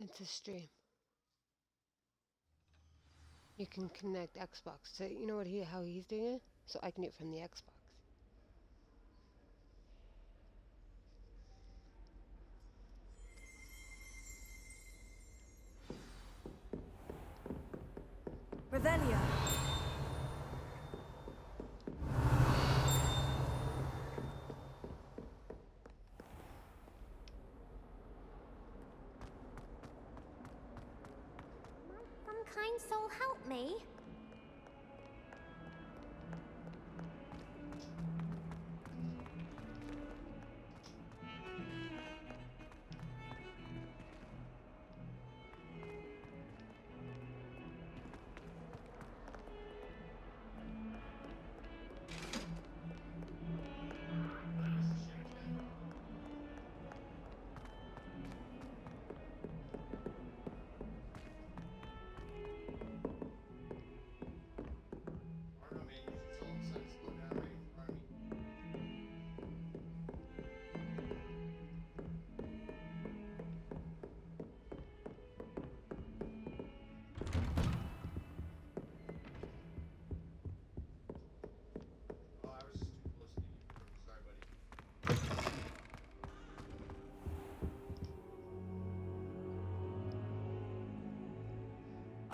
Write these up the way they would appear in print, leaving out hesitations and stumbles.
It's a stream. You can connect Xbox. So you know how he's doing it? So I can do it from the Xbox. Revelio. Some kind soul help me?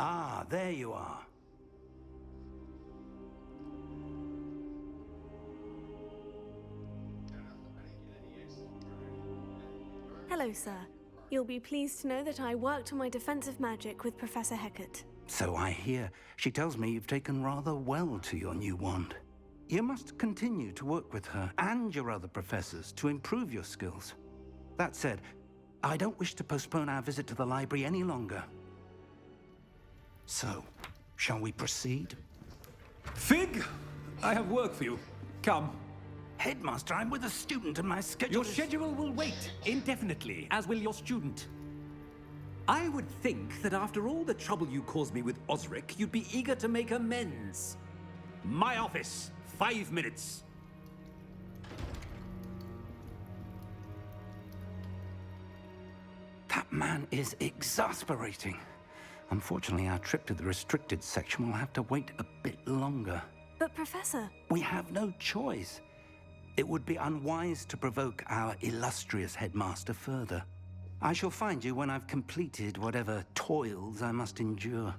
Ah, there you are. Hello, sir. You'll be pleased to know that I worked on my defensive magic with Professor Hecat. So I hear. She tells me you've taken rather well to your new wand. You must continue to work with her and your other professors to improve your skills. That said, I don't wish to postpone our visit to the library any longer. So, shall we proceed? Fig! I have work for you. Come. Headmaster, I'm with a student and my schedule Your is... schedule will wait indefinitely, as will your student. I would think that after all the trouble you caused me with Osric, you'd be eager to make amends. My office, 5 minutes. That man is exasperating. Unfortunately, our trip to the restricted section will have to wait a bit longer. But, Professor... We have no choice. It would be unwise to provoke our illustrious headmaster further. I shall find you when I've completed whatever toils I must endure.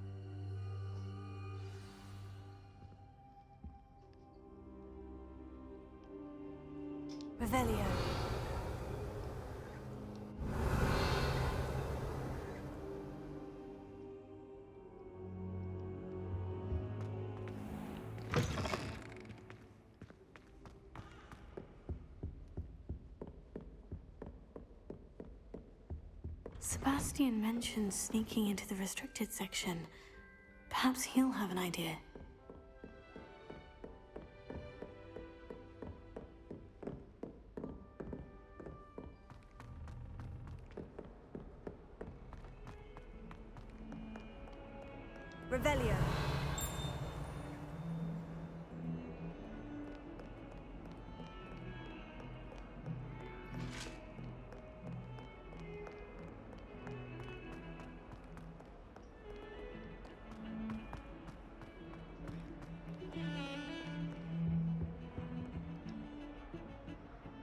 Revelio. Sebastian mentioned sneaking into the restricted section. Perhaps he'll have an idea. Revelio.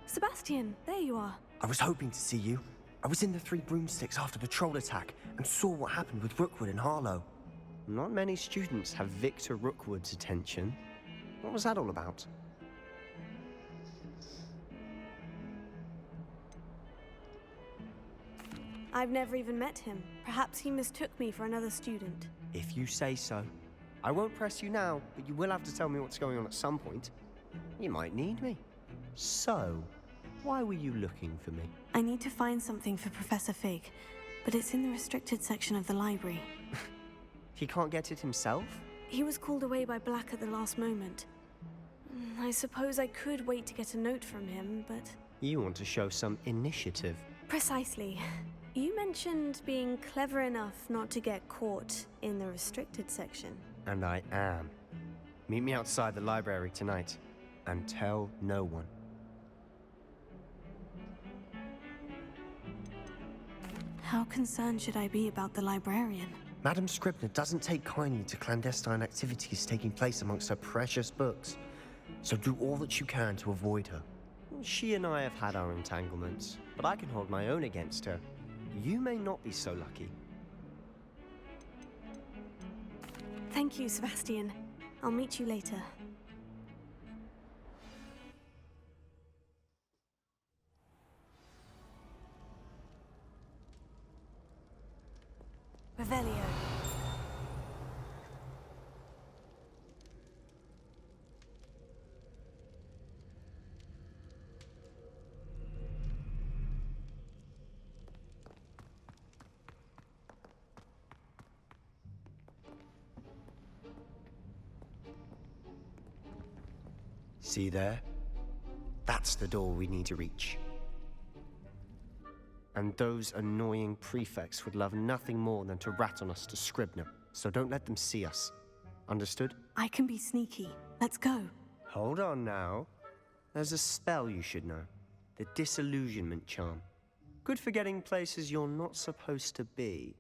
Sebastian, there you are. I was hoping to see you. I was in the Three Broomsticks after the troll attack and saw what happened with Rookwood and Harlow. Not many students have Victor Rookwood's attention. What was that all about? I've never even met him. Perhaps he mistook me for another student. If you say so. I won't press you now, but you will have to tell me what's going on at some point. You might need me. So, why were you looking for me? I need to find something for Professor Fig, but it's in the restricted section of the library. He can't get it himself? He was called away by Black at the last moment. I suppose I could wait to get a note from him, but... You want to show some initiative. Precisely. You mentioned being clever enough not to get caught in the restricted section. And I am. Meet me outside the library tonight, and tell no one. How concerned should I be about the librarian? Madam Scribner doesn't take kindly to clandestine activities taking place amongst her precious books, so do all that you can to avoid her. She and I have had our entanglements, but I can hold my own against her. You may not be so lucky. Thank you, Sebastian. I'll meet you later. Revelio. See there? That's the door we need to reach. And those annoying prefects would love nothing more than to rat on us to Scribner, so don't let them see us. Understood? I can be sneaky. Let's go. Hold on now. There's a spell you should know. The Disillusionment Charm. Good for getting places you're not supposed to be.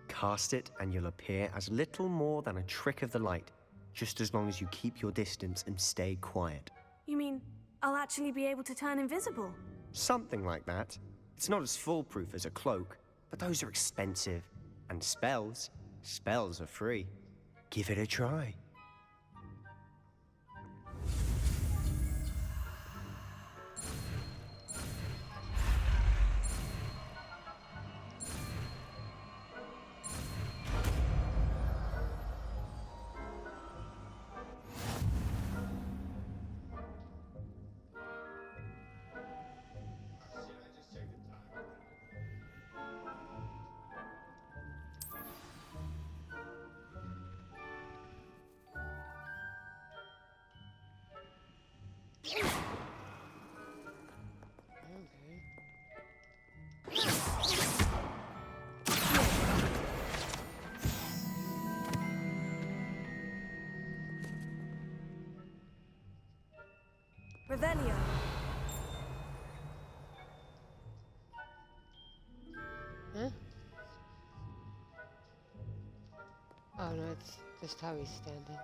Cast it and you'll appear as little more than a trick of the light, just as long as you keep your distance and stay quiet. You mean I'll actually be able to turn invisible? Something like that. It's not as foolproof as a cloak, but those are expensive. And spells are free. Give it a try. Revelio. Huh? Oh no, it's just how he's standing.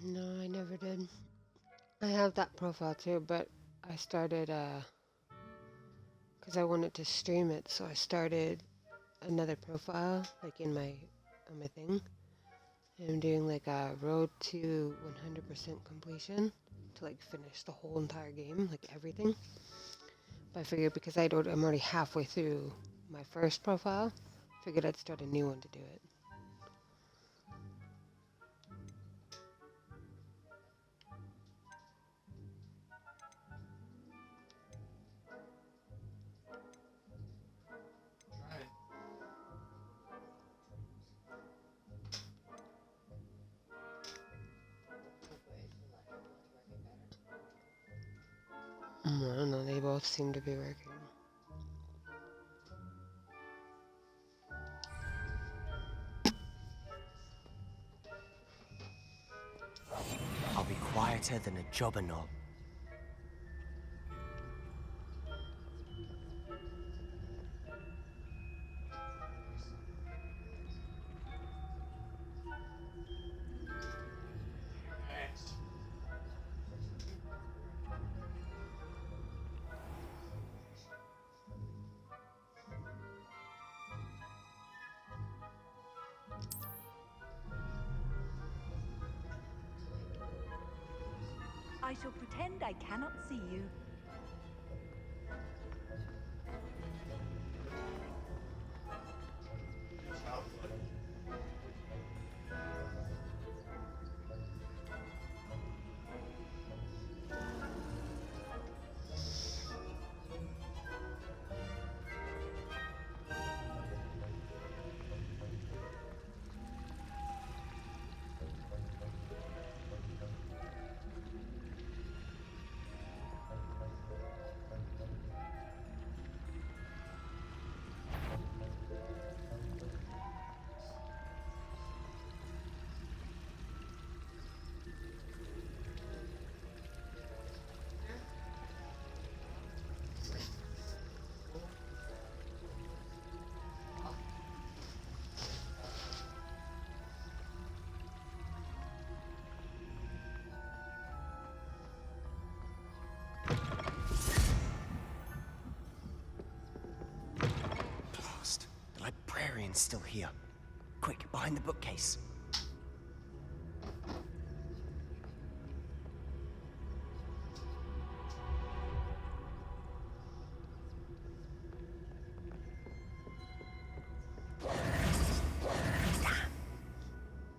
No, I never did. I have that profile too, but I started, because I wanted to stream it, so I started another profile, like on my thing. And I'm doing like a road to 100% completion to like finish the whole entire game, like everything. But I figured because I'm already halfway through my first profile, figured I'd start a new one to do it. both seem to be working. I'll be quieter than a jobber knob. I shall pretend I cannot see you. Blast. The librarian's still here. Quick, behind the bookcase.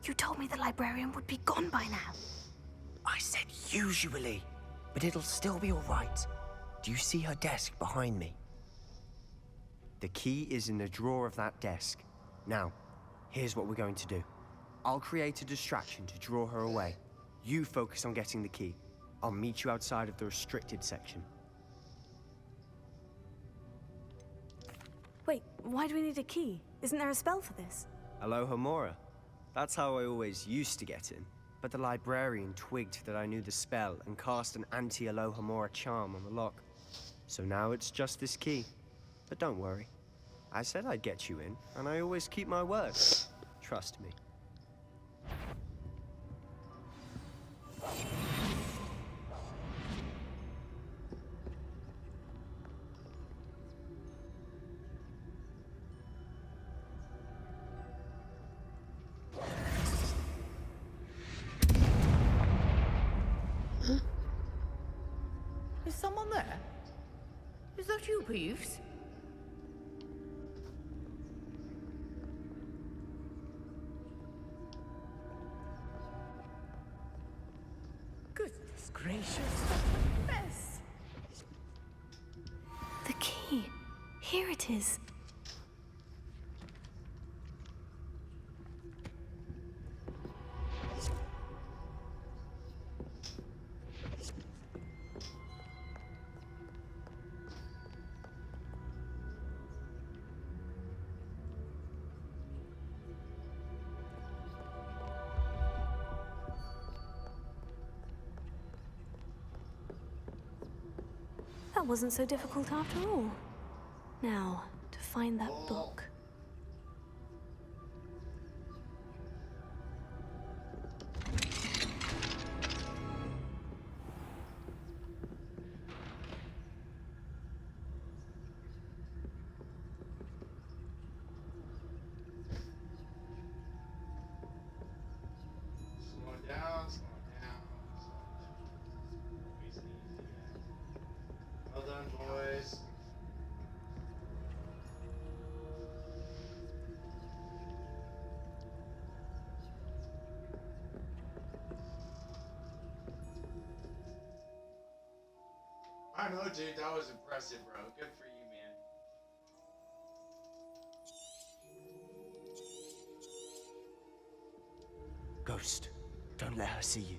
You told me the librarian would be gone by now. I said usually, but it'll still be all right. Do you see her desk behind me? The key is in the drawer of that desk. Now, here's what we're going to do. I'll create a distraction to draw her away. You focus on getting the key. I'll meet you outside of the restricted section. Wait, why do we need a key? Isn't there a spell for this? Aloha Mora. That's how I always used to get in. But the librarian twigged that I knew the spell and cast an anti-Aloha Mora charm on the lock. So now it's just this key. But don't worry. I said I'd get you in, and I always keep my word. Trust me. Is someone there? Is that you, Peeves? Goodness gracious, what a mess! The key. Here it is. That wasn't so difficult after all. Now, to find that book. Slow down, slow down, slow down. Always easy. Well done, boys. I know, dude. That was impressive, bro. Good for you, man. Ghost, don't let her see you.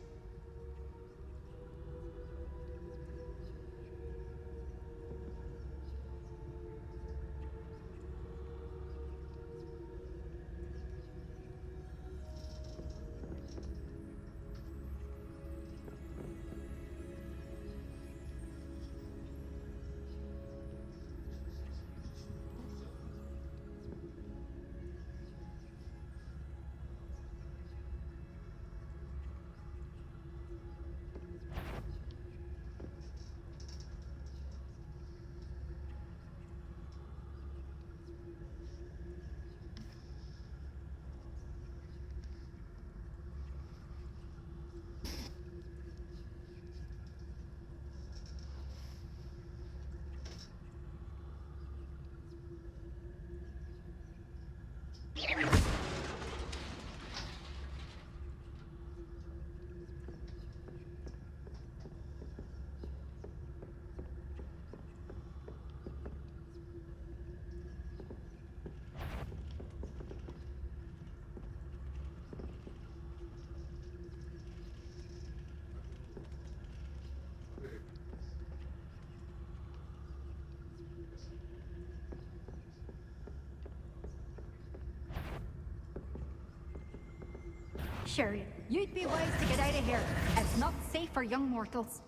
Sure, you'd be wise to get out of here. It's not safe for young mortals.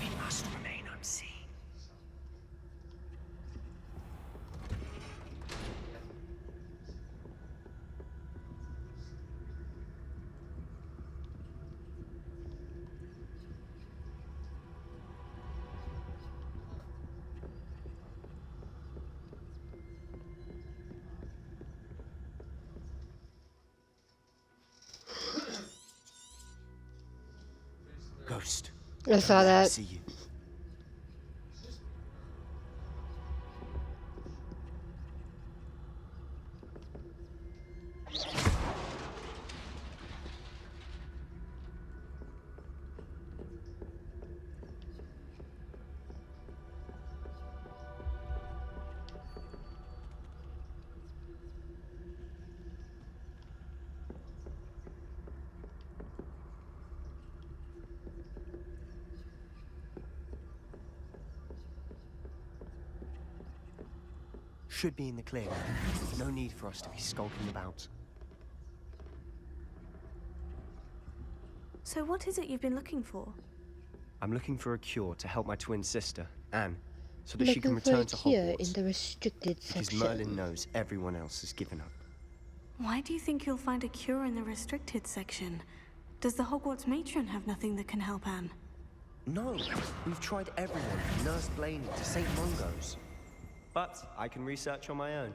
We must remain unseen. Ghost. I saw that. See you. Should be in the clear. No need for us to be skulking about. So what is it you've been looking for? I'm looking for a cure to help my twin sister, Anne, so that she can Looking for return it to here Hogwarts. in the restricted Because section. Merlin knows everyone else has given up. Why do you think you'll find a cure in the restricted section? Does the Hogwarts matron have nothing that can help Anne? No, we've tried everyone from Nurse Blaney to St. Mungo's. But I can research on my own.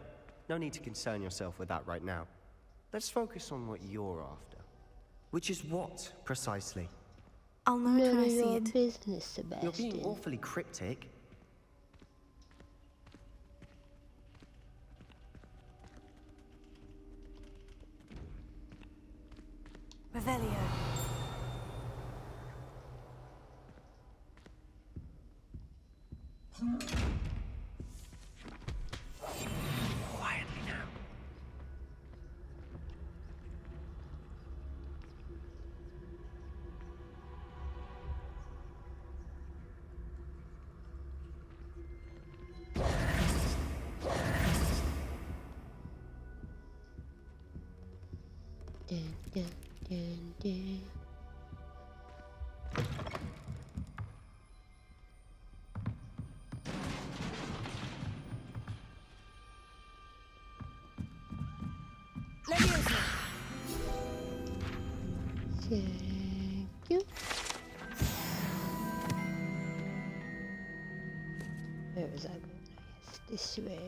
No need to concern yourself with that right now. Let's focus on what you're after. Which is what, precisely? I'll know it None when I of see your it. business, You're Sebastian. being awfully cryptic. Revelio. Quietly now. Dun, dun, dun, dun. Thank you. Where was I going? Yes, this way.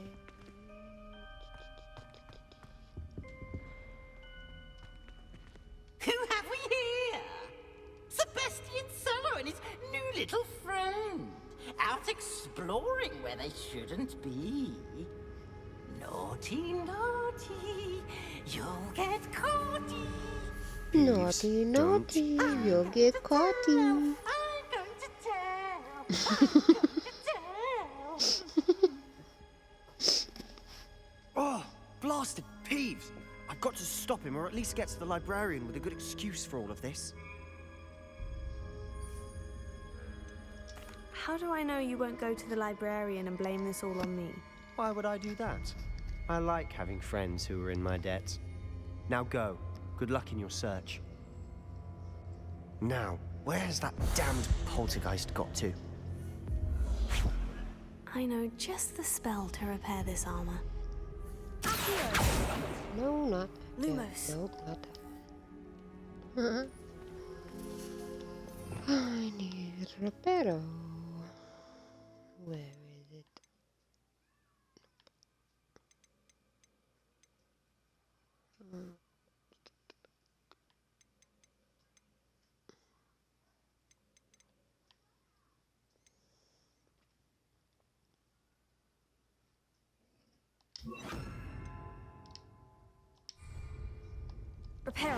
Who have we here? Sebastian Cello and his new little friend. Out exploring where they shouldn't be. Naughty, naughty, you'll get caughty. Naughty, naughty, you'll get caughty. I'm going to tell. I'm going to tell. Oh, blasted Peeves! I've got to stop him, or at least get to the librarian with a good excuse for all of this. How do I know you won't go to the librarian and blame this all on me? Why would I do that? I like having friends who are in my debt. Now go. Good luck in your search. Now, where's that damned poltergeist got to? I know just the spell to repair this armor. No, not that. Lumos. Nope, not that one. I need reparo. Where is it? Repairer.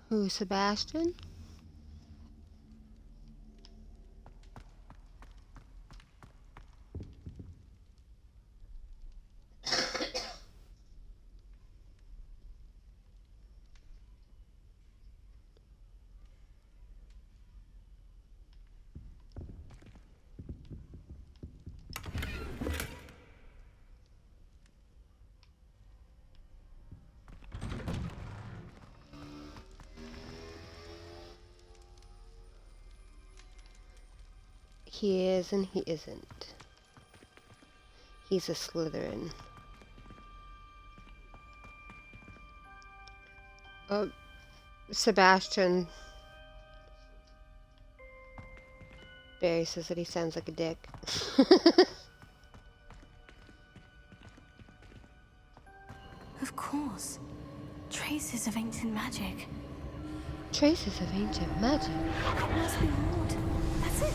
Who, Sebastian? He is and he isn't. He's a Slytherin. Sebastian. Barry says that he sounds like a dick. Of course. Traces of ancient magic. Traces of ancient magic. It must be Maud. That's it.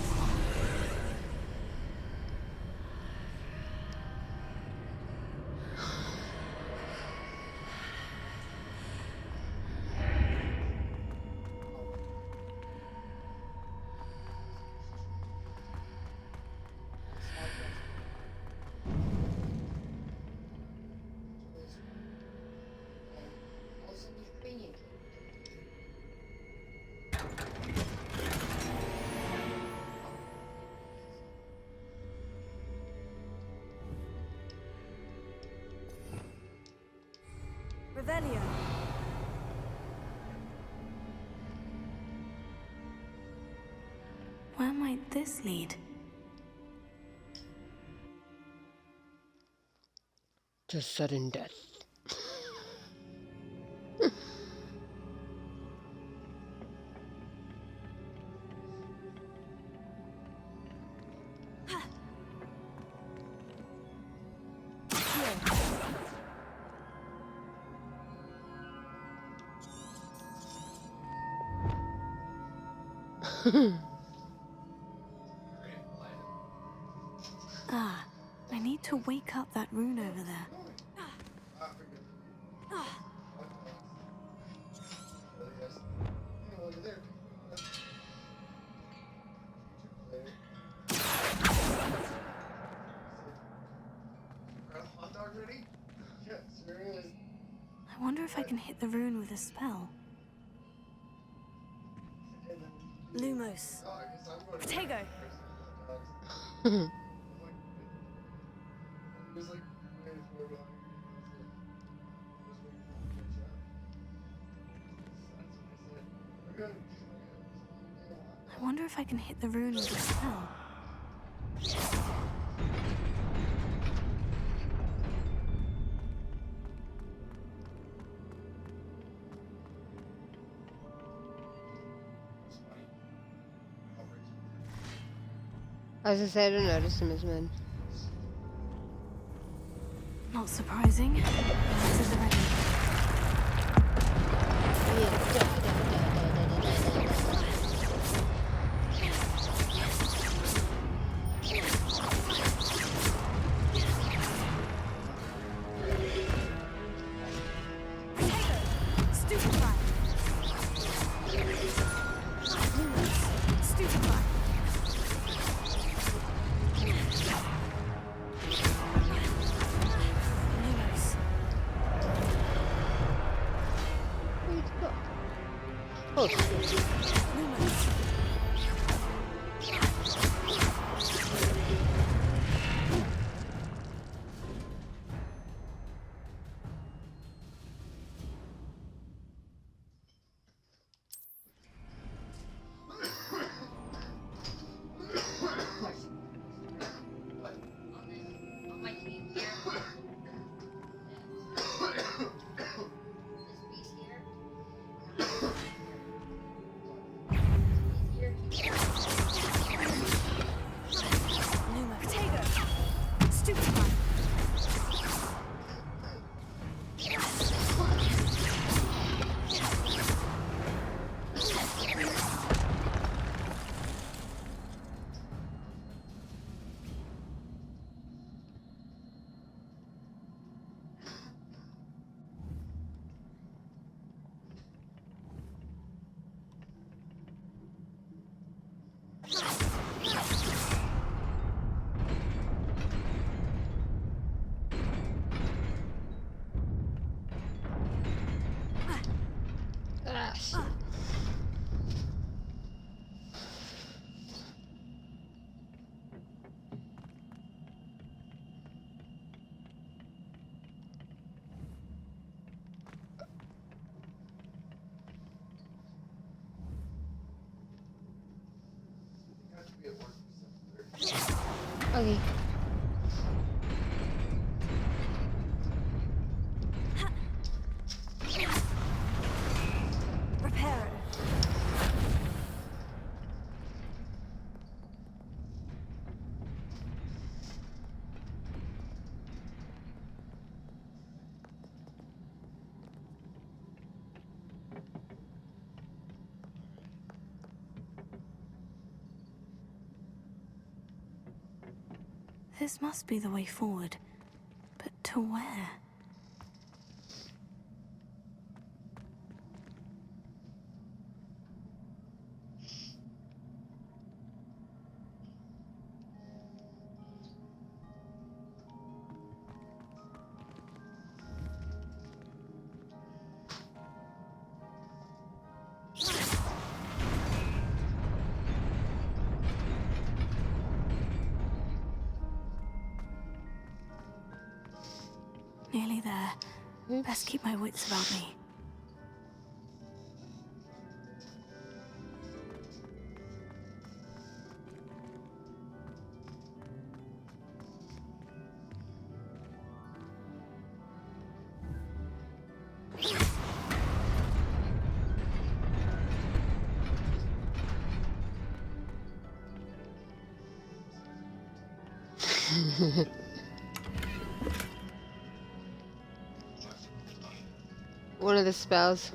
Revelio. Where might this lead? To sudden death. Ah, I need to wake up that rune over there. I wonder if I can hit the rune with a spell. Lumos. Protego. I wonder if I can hit the rune with a spell. As I said, I don't notice him as men. Not surprising. Answers are ready. Stupefy. Stupefy. Oh, shit. Okay. Repair it. This must be the way forward. But to where? Nearly there. Oops. Best keep my wits about me. One of the spells.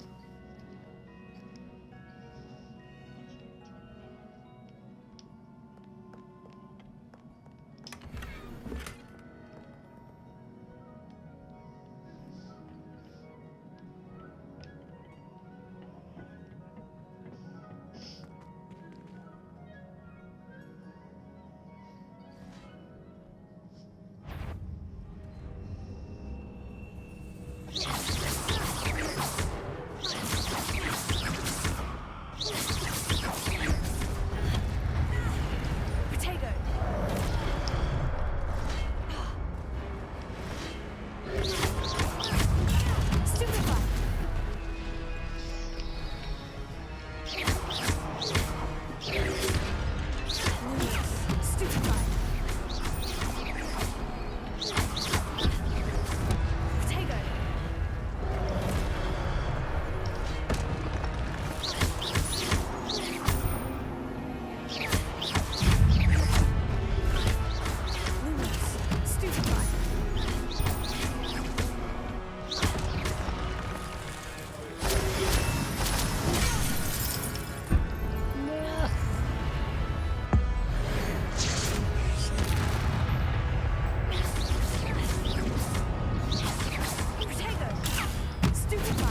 Potato. Stupefy. Stupefy. Potato. Stupefy. Potato. Stupefy.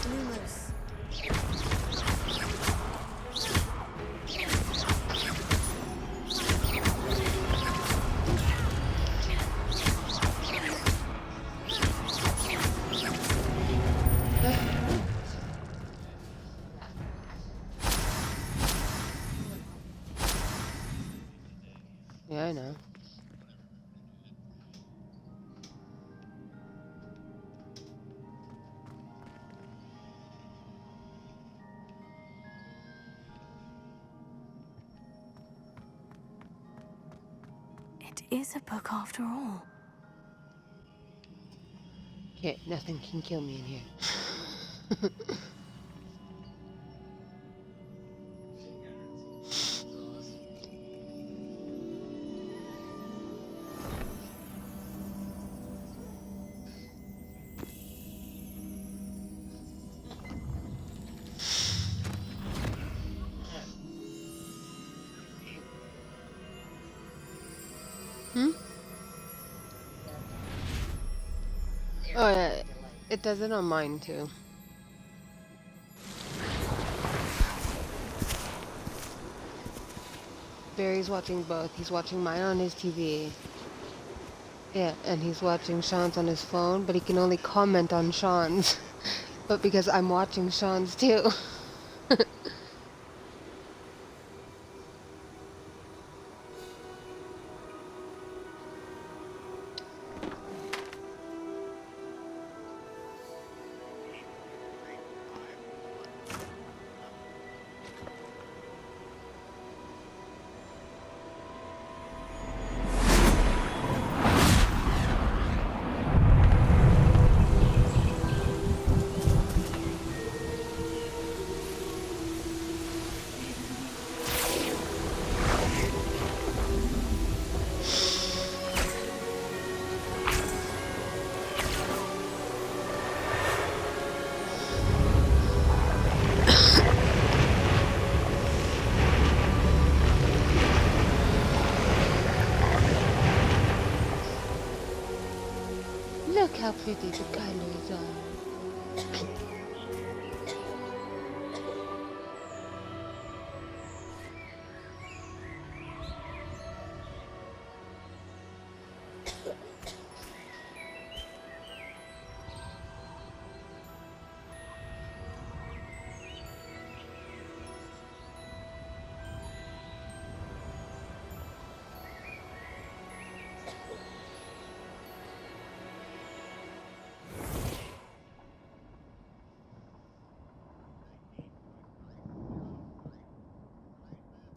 Lumos. Yeah, I know. It is a book after all. Okay, nothing can kill me in here. Hmm? Oh yeah, it does it on mine too. Barry's watching both. He's watching mine on his TV, Yeah, and he's watching Sean's on his phone, but he can only comment on Sean's. But because I'm watching Sean's too. Look how pretty the colors are.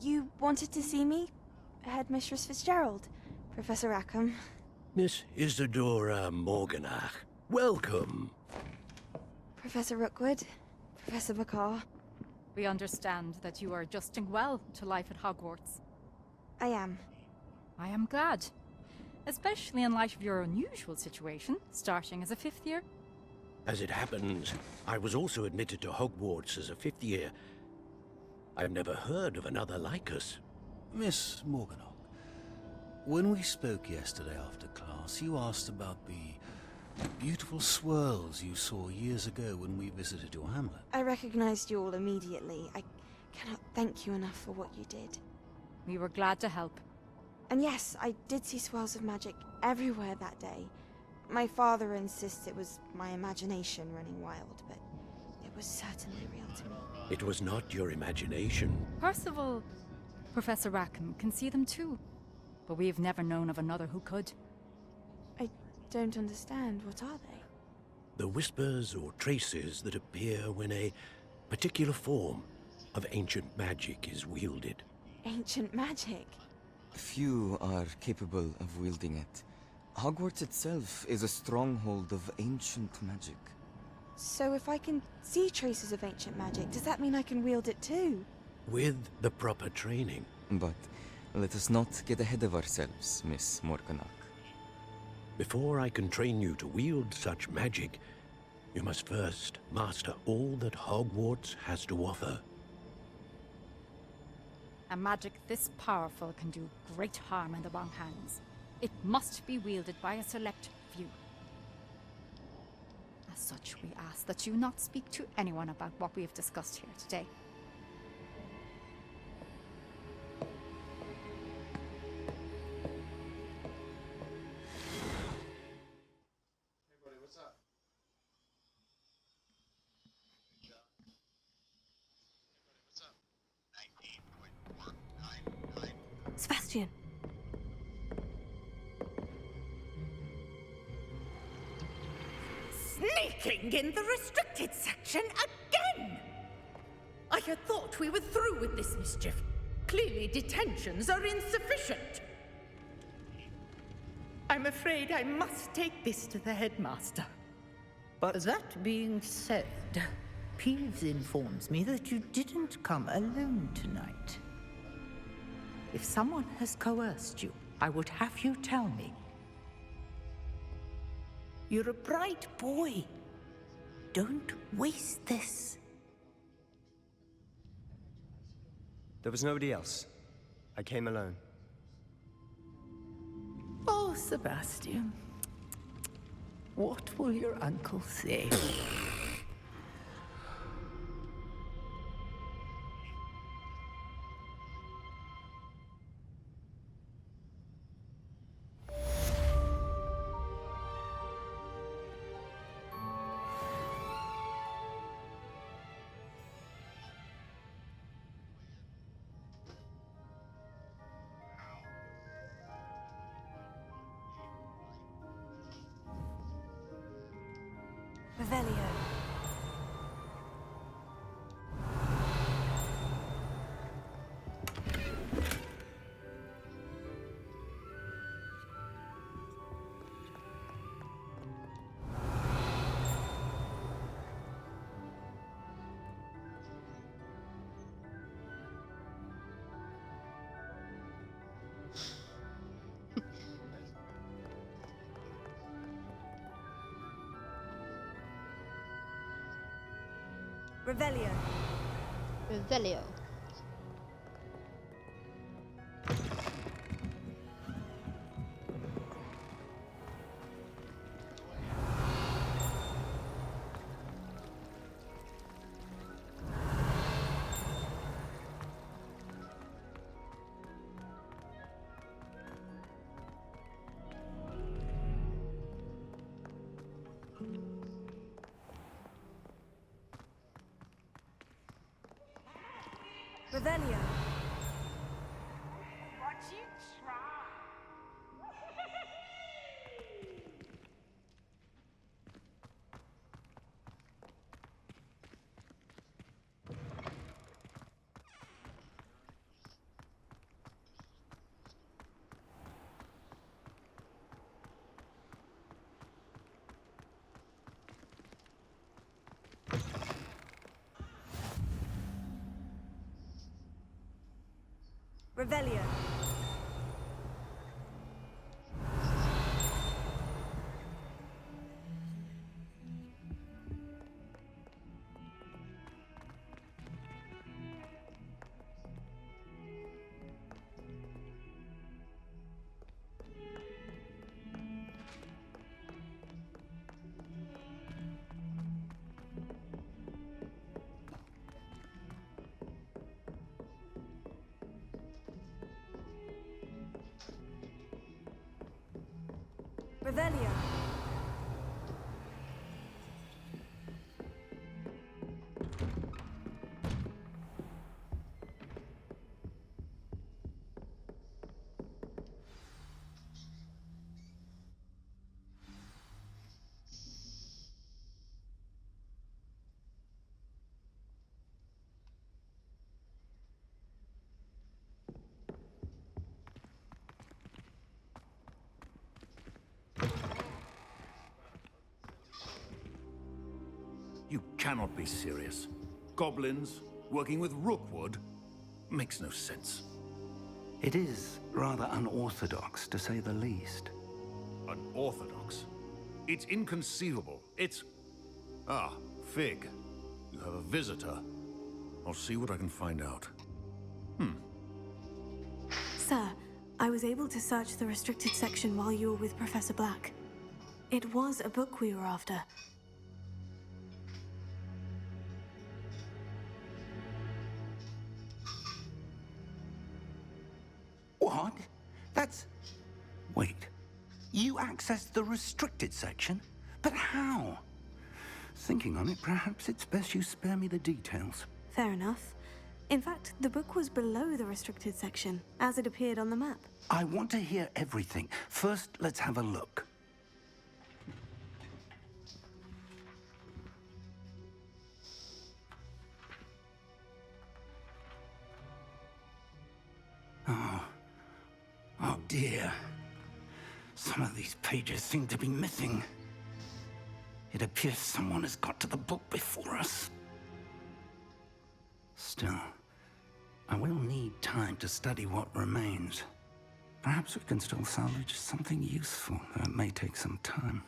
You wanted to see me? Headmistress Fitzgerald, Professor Rackham. Miss Isadora Morganach, welcome. Professor Rookwood, Professor Bakar. We understand that you are adjusting well to life at Hogwarts. I am. I am glad. Especially in light of your unusual situation, starting as a 5th year. As it happens, I was also admitted to Hogwarts as a 5th year. I've never heard of another like us. Miss Morganock, when we spoke yesterday after class, you asked about the beautiful swirls you saw years ago when we visited your hamlet. I recognized you all immediately. I cannot thank you enough for what you did. We were glad to help. And yes, I did see swirls of magic everywhere that day. My father insists it was my imagination running wild, but it was certainly real to me. It was not your imagination. Percival, Professor Rackham can see them too. But we've never known of another who could. I don't understand. What are they? The whispers or traces that appear when a particular form of ancient magic is wielded. Ancient magic? Few are capable of wielding it. Hogwarts itself is a stronghold of ancient magic. So if I can see traces of ancient magic, does that mean I can wield it too? With the proper training. But let us not get ahead of ourselves, Miss Morganock. Before I can train you to wield such magic, you must first master all that Hogwarts has to offer. A magic this powerful can do great harm in the wrong hands. It must be wielded by a select few. As such, we ask that you not speak to anyone about what we have discussed here today. Hey buddy, what's up? Hey buddy, what's up? Sebastian! Sneaking in the restricted section again! I had thought we were through with this mischief. Clearly detentions are insufficient. I'm afraid I must take this to the headmaster. But that being said, Peeves informs me that you didn't come alone tonight. If someone has coerced you, I would have you tell me. You're a bright boy. Don't waste this. There was nobody else. I came alone. Oh, Sebastian. What will your uncle say? Revelio. Revelio. Revelio. Revelio. What you try? Revelio. Revelio. You cannot be serious. Goblins working with Rookwood makes no sense. It is rather unorthodox, to say the least. Unorthodox? It's inconceivable. It's... Ah, Fig. You have a visitor. I'll see what I can find out. Sir, I was able to search the restricted section while you were with Professor Black. It was a book we were after. What? That's... Wait. You accessed the restricted section? But how? Thinking on it, perhaps it's best you spare me the details. Fair enough. In fact, the book was below the restricted section, as it appeared on the map. I want to hear everything. First, let's have a look. Oh dear. Some of these pages seem to be missing. It appears someone has got to the book before us. Still, I will need time to study what remains. Perhaps we can still salvage something useful, though it may take some time.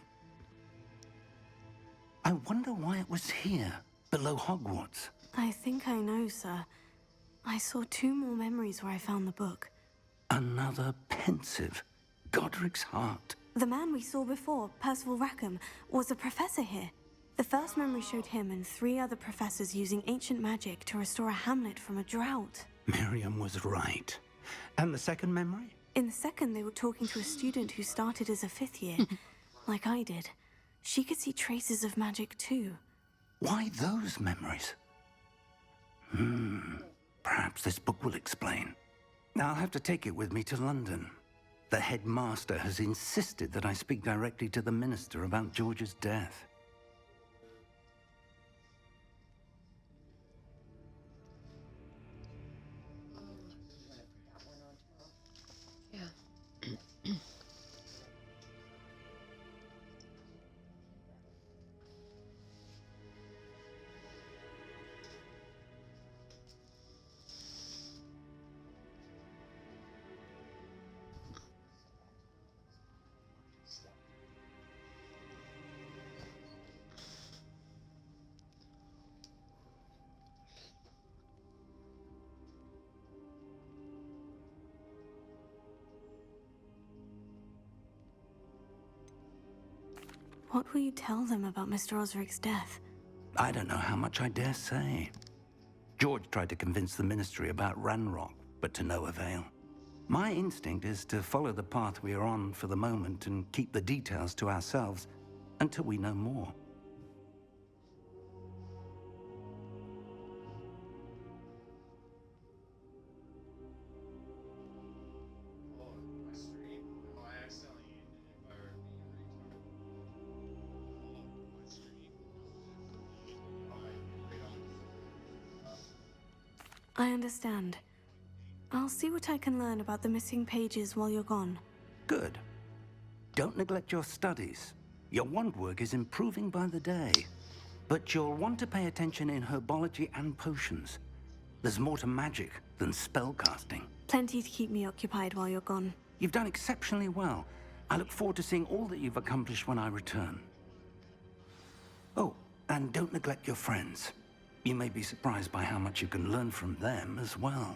I wonder why it was here, below Hogwarts. I think I know, sir. I saw 2 more memories where I found the book. Another pensive. Godric's heart. The man we saw before, Percival Rackham, was a professor here. The first memory showed him and 3 other professors using ancient magic to restore a hamlet from a drought. Miriam was right. And the second memory? In the second, they were talking to a student who started as a 5th year, like I did. She could see traces of magic too. Why those memories? Perhaps this book will explain. I'll have to take it with me to London. The headmaster has insisted that I speak directly to the minister about George's death. What will you tell them about Mr. Osric's death? I don't know how much I dare say. George tried to convince the Ministry about Ranrock, but to no avail. My instinct is to follow the path we are on for the moment and keep the details to ourselves until we know more. Oh, my stream? Oh, I accidentally invited me a retard. Oh, my stream. I understand. I'll see what I can learn about the missing pages while you're gone. Good. Don't neglect your studies. Your wand work is improving by the day. But you'll want to pay attention in herbology and potions. There's more to magic than spellcasting. Plenty to keep me occupied while you're gone. You've done exceptionally well. I look forward to seeing all that you've accomplished when I return. Oh, and don't neglect your friends. You may be surprised by how much you can learn from them as well.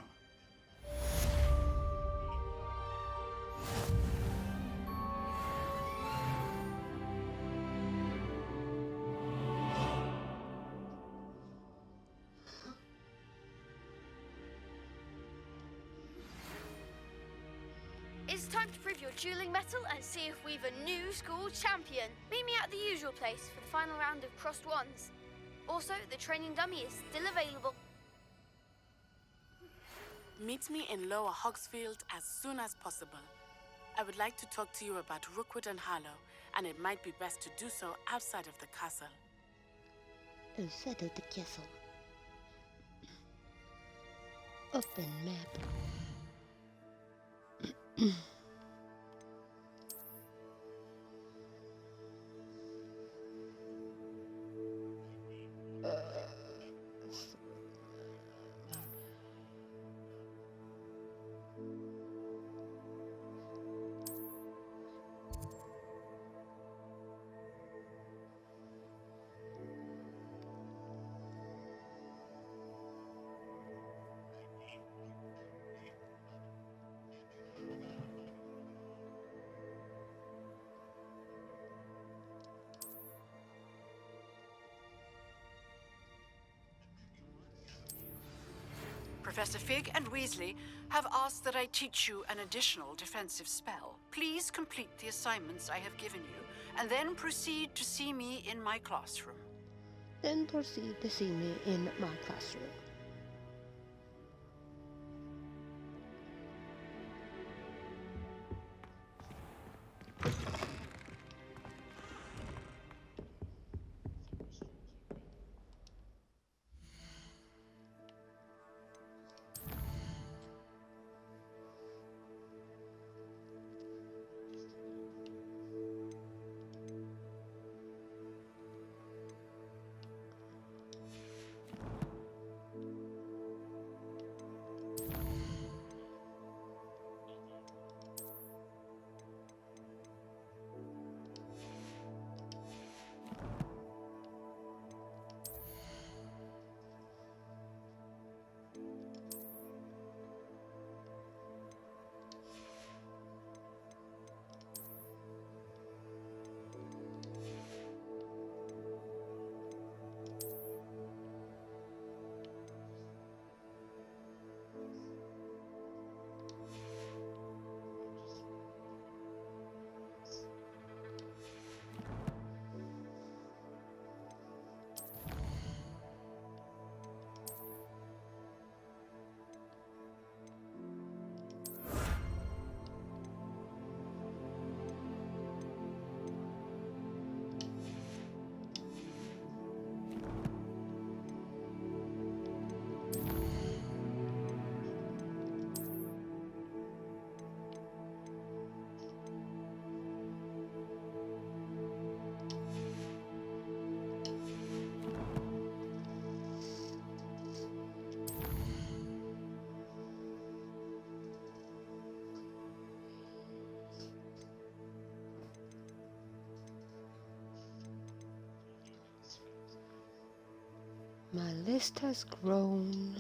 It's time to prove your dueling mettle and see if we've a new school champion. Meet me at the usual place for the final round of crossed wands. Also, the training dummy is still available. Meet me in Lower Hogsfield as soon as possible. I would like to talk to you about Rookwood and Harlow, and it might be best to do so outside of the castle. Outside of the castle. Open map. Professor Fig and Weasley have asked that I teach you an additional defensive spell. Please complete the assignments I have given you, and then proceed to see me in my classroom. Then proceed to see me in my classroom. My list has grown.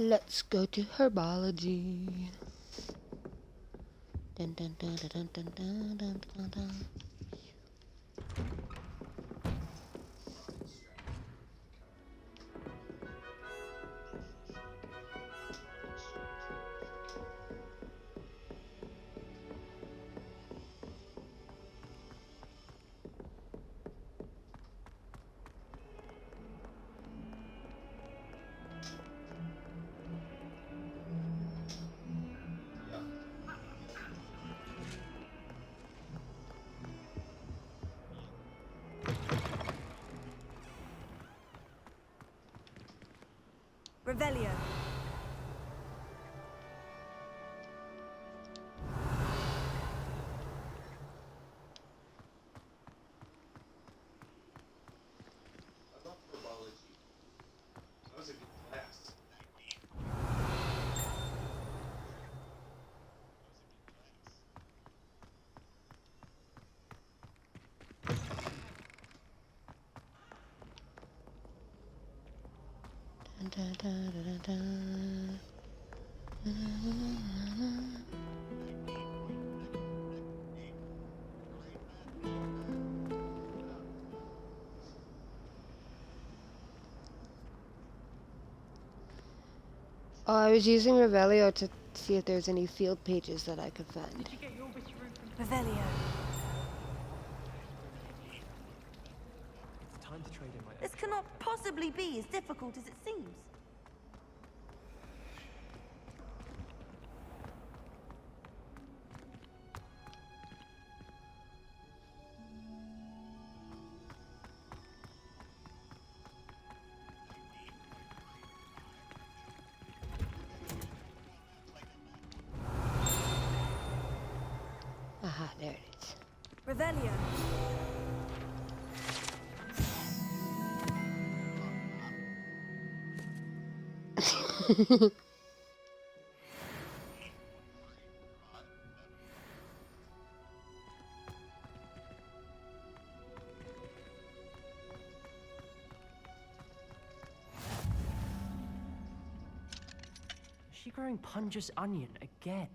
Let's go to herbology. Dun, dun, dun, dun, dun, dun, dun, dun, dun. Revelio. I love herbology. That was a good class. Dun, dun, dun, dun, dun. Oh, I was using Revelio to see if there's any field pages that I could find. Revelio. Time to trade in my This cannot possibly be as difficult as it seems. Aha, there it is. Revelio. Is she growing Punja's onion again?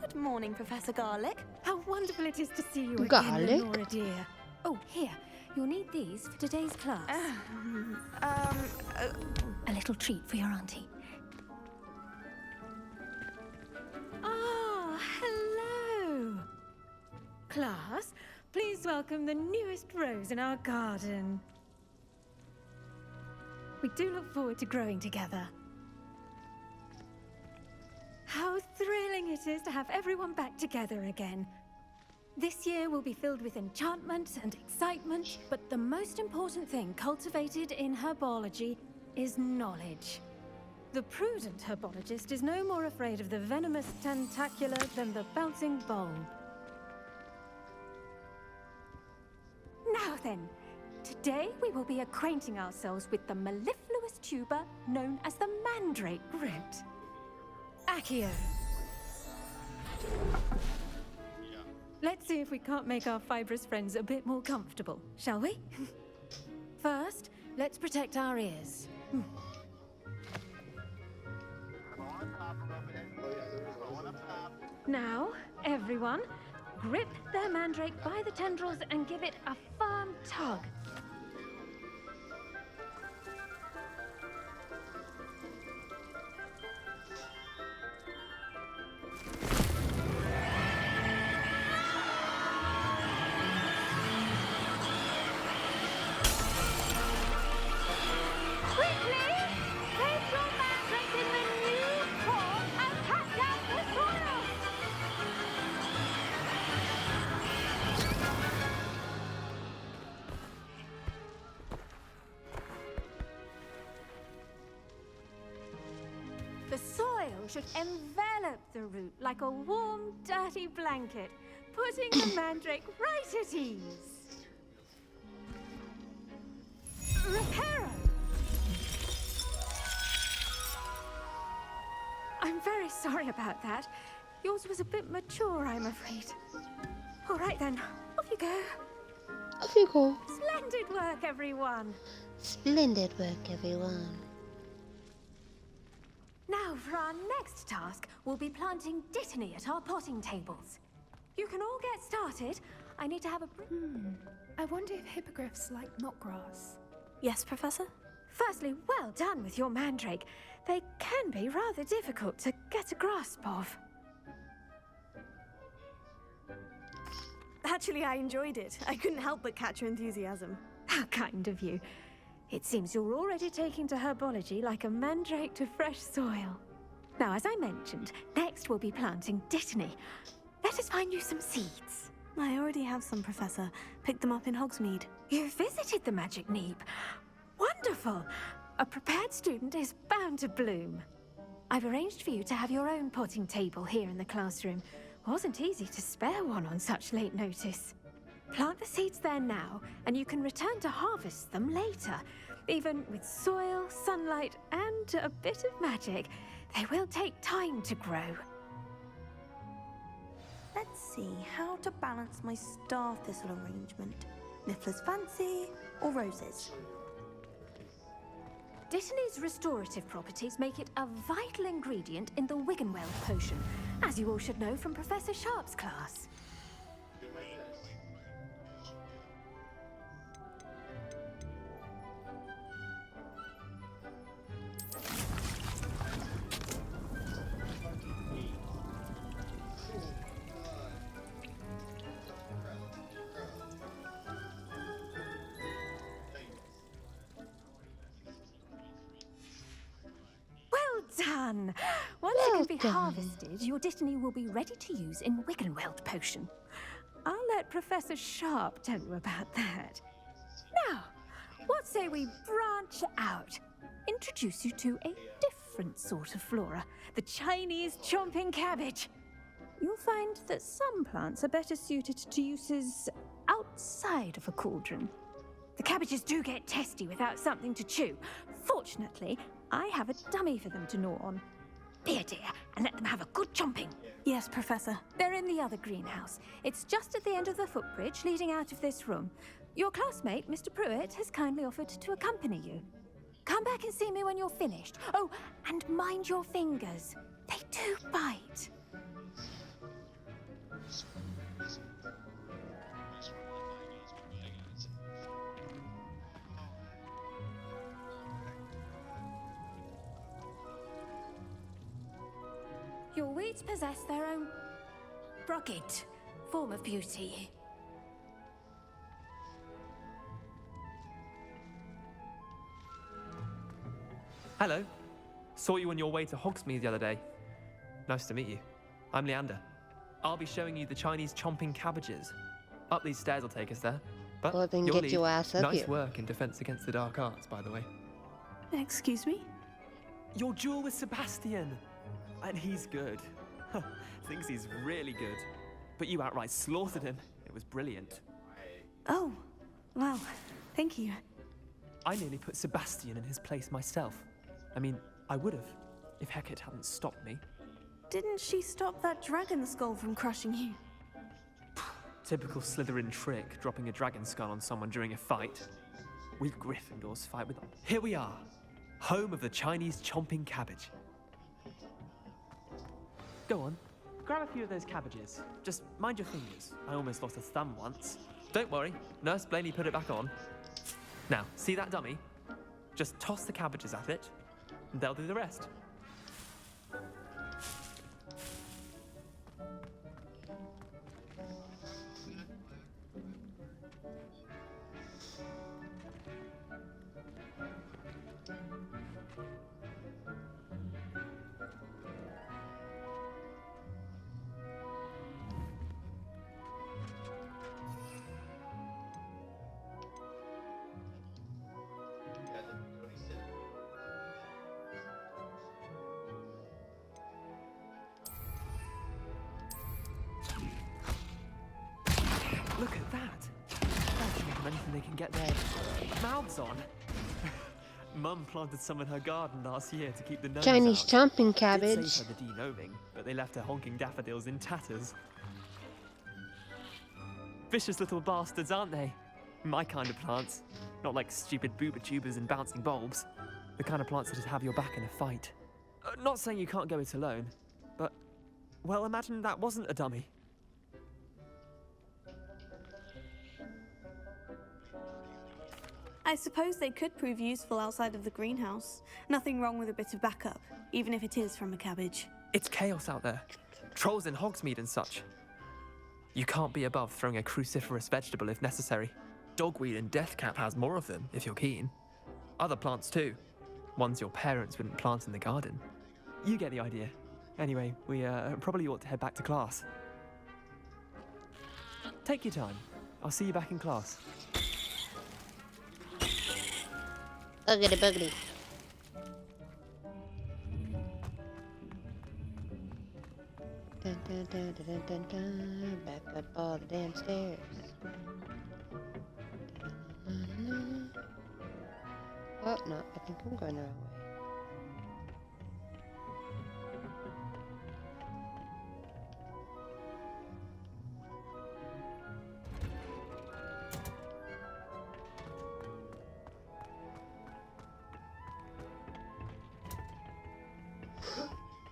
Good morning, Professor Garlic. How wonderful it is to see you Garlic? again, Lenora dear. Oh, here. You'll need these for today's class. A little treat for your auntie. Ah, hello. Class, please welcome the newest rose in our garden. We do look forward to growing together. How thrilling it is to have everyone back together again. This year will be filled with enchantment and excitement, but the most important thing cultivated in herbology is knowledge. The prudent herbologist is no more afraid of the venomous tentacula than the bouncing bulb. Now then, today we will be acquainting ourselves with the mellifluous tuber known as the mandrake root. Accio. Let's see if we can't make our fibrous friends a bit more comfortable, shall we? First, let's protect our ears. Now, everyone, grip their mandrake by the tendrils and give it a firm tug. The soil should envelop the root like a warm, dirty blanket, putting the mandrake right at ease. sorry about that. Yours was a bit mature, I'm afraid. All right then, off you go. Off you go. Splendid work, everyone. Splendid work, everyone. Now, for our next task, we'll be planting dittany at our potting tables. You can all get started. I need to have a... I wonder if hippogriffs like knotgrass. Yes, Professor? Firstly, well done with your mandrake. They can be rather difficult to get a grasp of. Actually, I enjoyed it. I couldn't help but catch your enthusiasm. How kind of you. It seems you're already taking to herbology like a mandrake to fresh soil. Now, as I mentioned, next we'll be planting dittany. Let us find you some seeds. I already have some, Professor. Picked them up in Hogsmeade. You visited the Magic Neep. Wonderful! A prepared student is bound to bloom. I've arranged for you to have your own potting table here in the classroom. Wasn't easy to spare one on such late notice. Plant the seeds there now, and you can return to harvest them later. Even with soil, sunlight, and a bit of magic, they will take time to grow. Let's see how to balance my star thistle arrangement. Niffler's fancy or roses? Dittany's restorative properties make it a vital ingredient in the Wiggenweld potion, as you all should know from Professor Sharp's class. Done! Once it can be harvested, your dittany will be ready to use in Wiggenweld potion. I'll let Professor Sharp tell you about that. Now, what say we branch out? Introduce you to a different sort of flora, the Chinese chomping cabbage. You'll find that some plants are better suited to uses outside of a cauldron. The cabbages do get testy without something to chew. Fortunately, I have a dummy for them to gnaw on. Dear, and let them have a good chomping. Yes, Professor. They're in the other greenhouse. It's just at the end of the footbridge leading out of this room. Your classmate, Mr. Pruitt, has kindly offered to accompany you. Come back and see me when you're finished. Oh, and mind your fingers. They do bite. Your weeds possess their own rugged form of beauty. Hello. Saw you on your way to Hogsmeade the other day. Nice to meet you. I'm Leander. I'll be showing you the Chinese chomping cabbages. Up these stairs will take us there. But Well, then your get lead. your ass up Nice here. work in Defense Against the Dark Arts, by the way. Excuse me? Your duel with Sebastian. And he's good. Thinks he's really good. But you outright slaughtered him. It was brilliant. Oh, wow. Thank you. I nearly put Sebastian in his place myself. I mean, I would have, if Hecate hadn't stopped me. Didn't she stop that dragon skull from crushing you? Typical Slytherin trick, dropping a dragon skull on someone during a fight. We Gryffindors fight with... Here we are, home of the Chinese chomping cabbage. Go on, grab a few of those cabbages. Just mind your fingers. I almost lost a thumb once. Don't worry, Nurse Blaney put it back on. Now, see that dummy? Just toss the cabbages at it, and they'll do the rest. Look at that! That should give them anything they can get their mouths on. Mum planted some in her garden last year to keep the gnomes Chinese out. chomping Did cabbage. save her the de-gnoming, but they left her honking daffodils in tatters. Vicious little bastards, aren't they? My kind of plants. Not like stupid booba tubers and bouncing bulbs. The kind of plants that'd have your back in a fight. Not saying you can't go it alone, but, well, imagine that wasn't a dummy. I suppose they could prove useful outside of the greenhouse. Nothing wrong with a bit of backup, even if it is from a cabbage. It's chaos out there. Trolls in Hogsmeade and such. You can't be above throwing a cruciferous vegetable if necessary. Dogweed and deathcap has more of them, if you're keen. Other plants too. Ones your parents wouldn't plant in the garden. You get the idea. Anyway, we probably ought to head back to class. Take your time. I'll see you back in class. Boogity boogity. Dun, dun, dun, dun, dun, dun. Back up all the damn stairs. Oh, no, I think I'm going the wrong way.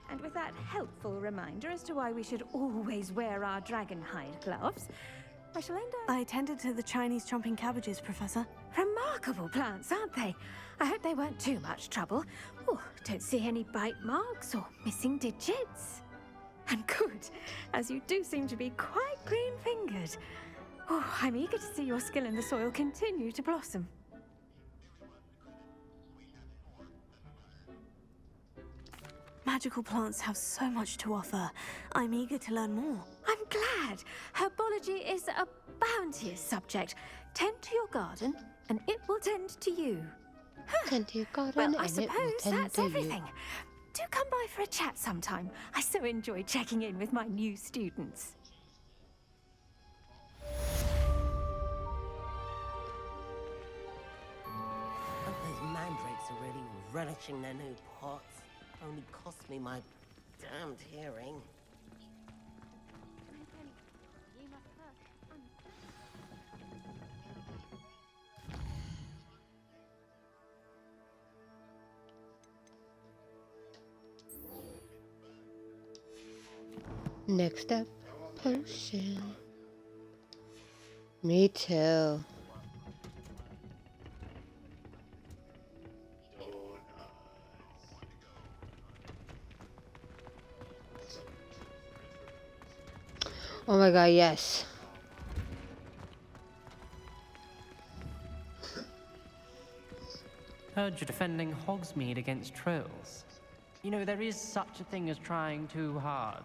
And with that helpful reminder as to why we should always wear our dragon hide gloves, I shall end up... I tended to the Chinese chomping cabbages, Professor. Remarkable plants, aren't they? I hope they weren't too much trouble. Oh, don't see any bite marks or missing digits. And good, as you do seem to be quite green-fingered. Oh, I'm eager to see your skill in the soil continue to blossom. Magical plants have so much to offer. I'm eager to learn more. I'm glad. Herbology is a bounteous subject. Tend to your garden, and it will tend to you. Tend to your garden, Well, I and it will suppose tend that's to everything. Do come by for a chat sometime. I so enjoy checking in with my new students. Those mandrakes are really relishing their new pots. Only cost me my damned hearing. Next up, potion. Me too. Oh my god, yes. Heard you're defending Hogsmeade against trolls. You know, there is such a thing as trying too hard.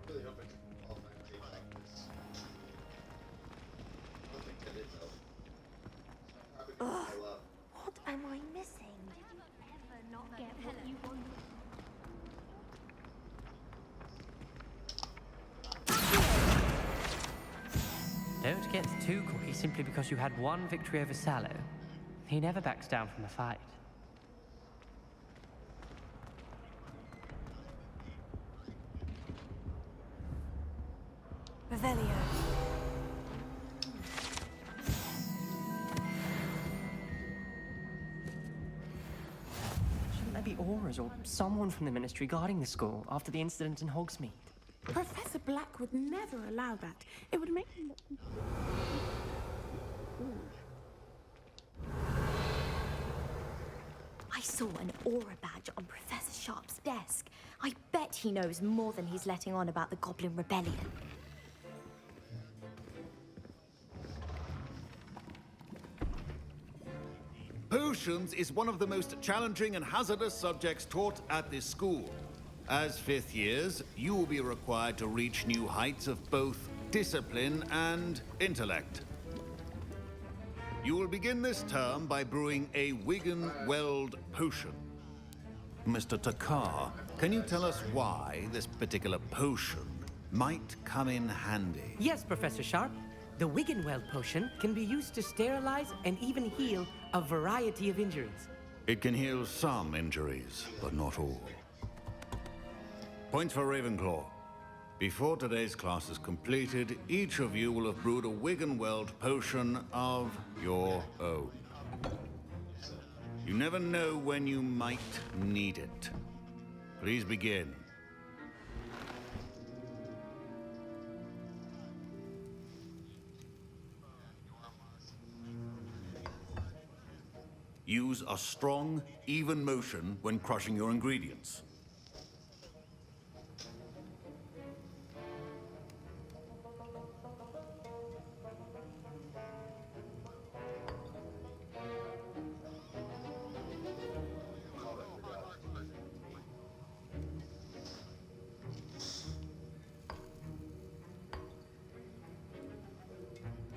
Really hoping all my tape like this. I don't think I did though. So I'm happy to pull up. What am I missing? Don't get too cocky simply because you had one victory over Sallow. He never backs down from a fight. Revelio. Shouldn't there be auras or someone from the Ministry guarding the school after the incident in Hogsmeade? Professor Black would never allow that. It would make him look... I saw an aura badge on Professor Sharp's desk. I bet he knows more than he's letting on about the Goblin Rebellion. Potions is one of the most challenging and hazardous subjects taught at this school. As fifth years, you will be required to reach new heights of both discipline and intellect. You will begin this term by brewing a Wigan Weld potion. Mr. Takar, can you tell us why this particular potion might come in handy? Yes, Professor Sharp. The Wiggenweld potion can be used to sterilize and even heal a variety of injuries. It can heal some injuries, but not all. Points for Ravenclaw. Before today's class is completed, each of you will have brewed a Wiggenweld potion of your own. You never know when you might need it. Please begin. Use a strong, even motion when crushing your ingredients.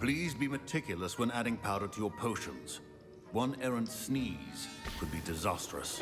Please be meticulous when adding powder to your potions. One errant sneeze could be disastrous.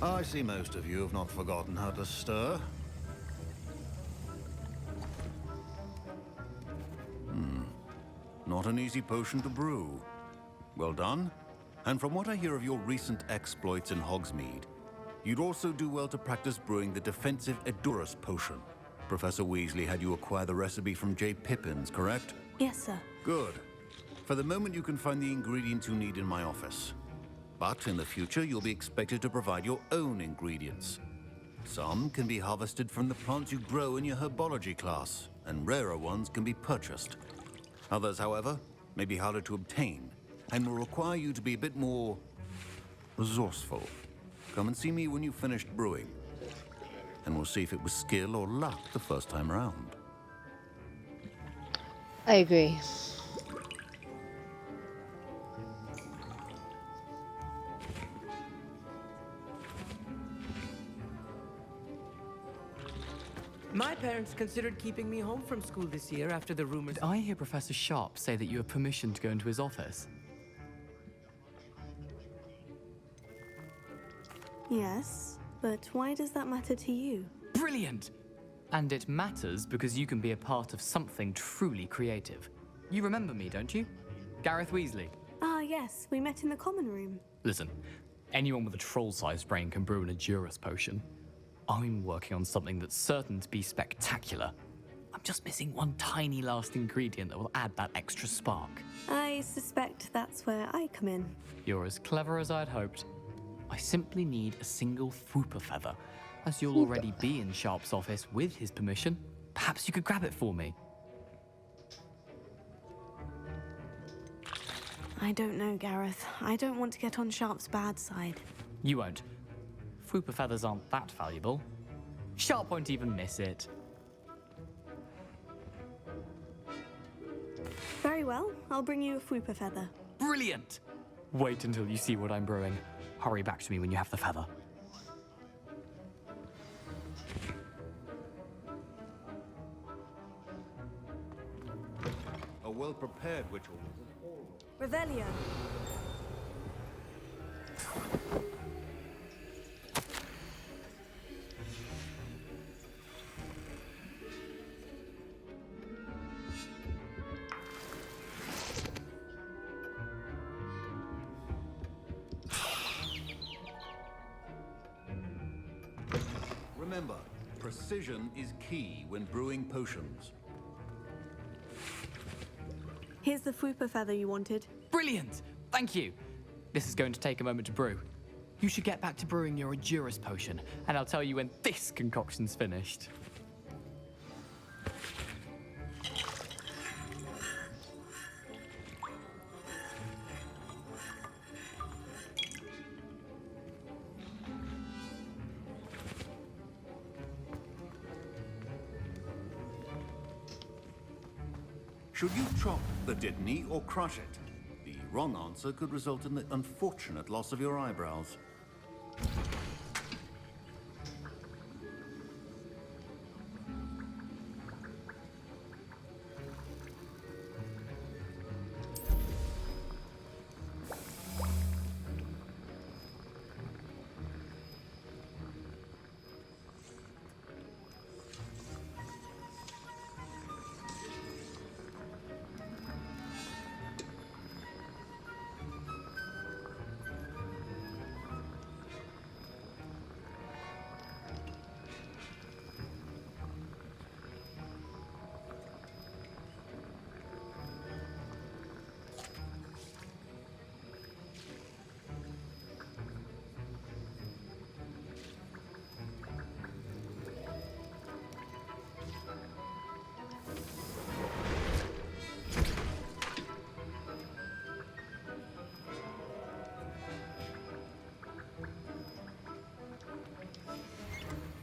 I see most of you have not forgotten how to stir. Not an easy potion to brew. Well done. And from what I hear of your recent exploits in Hogsmeade, you'd also do well to practice brewing the defensive Edurus potion. Professor Weasley had you acquire the recipe from J. Pippin's, correct? Yes, sir. Good. For the moment, you can find the ingredients you need in my office. But in the future, you'll be expected to provide your own ingredients. Some can be harvested from the plants you grow in your herbology class, and rarer ones can be purchased. Others, however, may be harder to obtain, and will require you to be a bit more resourceful. Come and see me when you've finished brewing, and we'll see if it was skill or luck the first time around. I agree. My parents considered keeping me home from school this year after the rumors. Did I hear Professor Sharp say that you have permission to go into his office? Yes, but why does that matter to you? Brilliant! And it matters because you can be a part of something truly creative. You remember me, don't you? Gareth Weasley. Ah, yes, we met in the common room. Listen, anyone with a troll-sized brain can brew an Edurus potion. I'm working on something that's certain to be spectacular. I'm just missing one tiny last ingredient that will add that extra spark. I suspect that's where I come in. You're as clever as I'd hoped. I simply need a single Fwooper feather. As you'll already be in Sharp's office with his permission, perhaps you could grab it for me. I don't know, Gareth. I don't want to get on Sharp's bad side. You won't. Fwooper feathers aren't that valuable. Sharp won't even miss it. Very well, I'll bring you a Fwooper feather. Brilliant! Wait until you see what I'm brewing. Hurry back to me when you have the feather. A well-prepared ritual. Revelio. Remember, precision is key when brewing potions. Here's the Fwooper feather you wanted. Brilliant! Thank you. This is going to take a moment to brew. You should get back to brewing your Edurus potion, and I'll tell you when this concoction's finished. Should you chop the Didney or crush it? The wrong answer could result in the unfortunate loss of your eyebrows.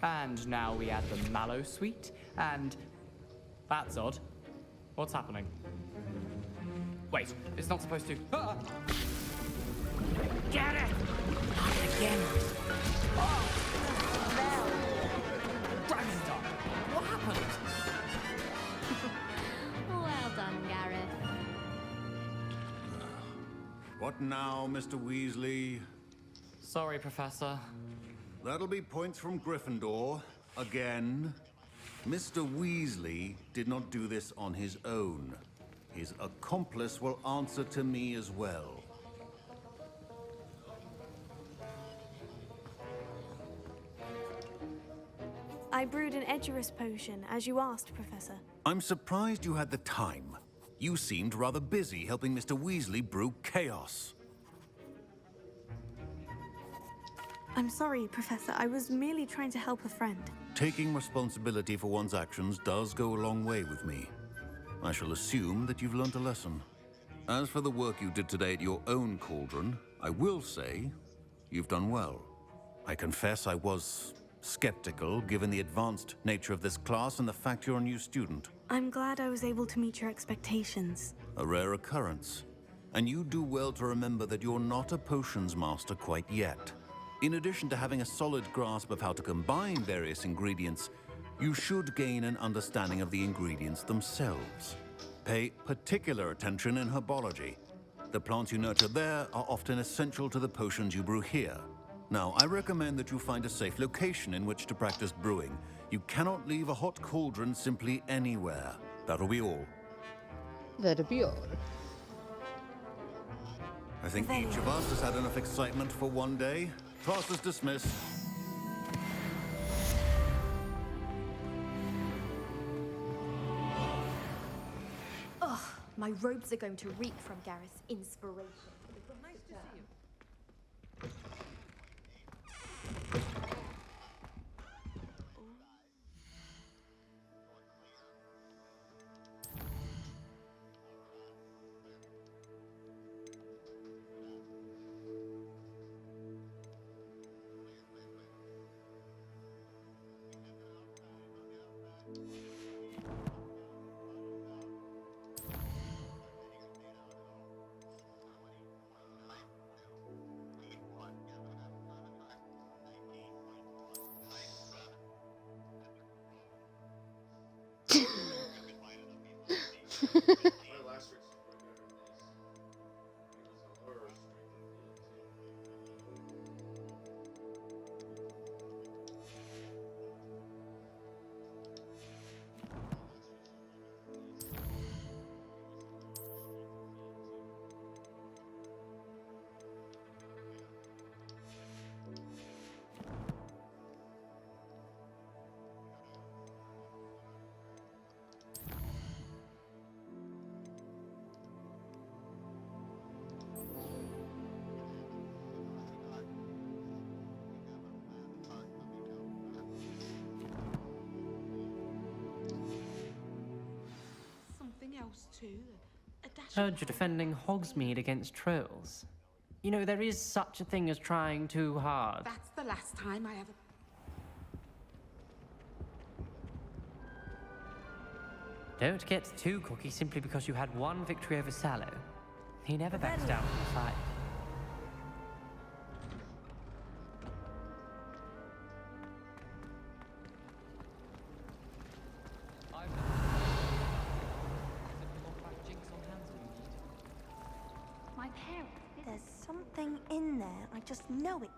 And now we add the mallow sweet, and that's odd. What's happening? Wait, it's not supposed to. Ah! Get it! Not again. Dragon's Dark! What happened? Well done, Gareth. What now, Mr. Weasley? Sorry, Professor. That'll be points from Gryffindor. Again. Mr. Weasley did not do this on his own. His accomplice will answer to me as well. I brewed an Edgerus potion, as you asked, Professor. I'm surprised you had the time. You seemed rather busy helping Mr. Weasley brew chaos. I'm sorry, Professor. I was merely trying to help a friend. Taking responsibility for one's actions does go a long way with me. I shall assume that you've learnt a lesson. As for the work you did today at your own cauldron, I will say you've done well. I confess I was skeptical, given the advanced nature of this class and the fact you're a new student. I'm glad I was able to meet your expectations. A rare occurrence. And you do well to remember that you're not a potions master quite yet. In addition to having a solid grasp of how to combine various ingredients, you should gain an understanding of the ingredients themselves. Pay particular attention in herbology. The plants you nurture there are often essential to the potions you brew here. Now, I recommend that you find a safe location in which to practice brewing. You cannot leave a hot cauldron simply anywhere. That'll be all. That'll be all. I think each of us has had enough excitement for one day. Class is dismissed. Ugh, my robes are going to reek from Gareth's inspiration. Nice to see you. Too. A dash Heard you're defending Hogsmeade against trolls. You know, there is such a thing as trying too hard. That's the last time I ever... Don't get too cocky simply because you had one victory over Sallow. He never backs down from the fight. My parents. There's something in there. I just know it.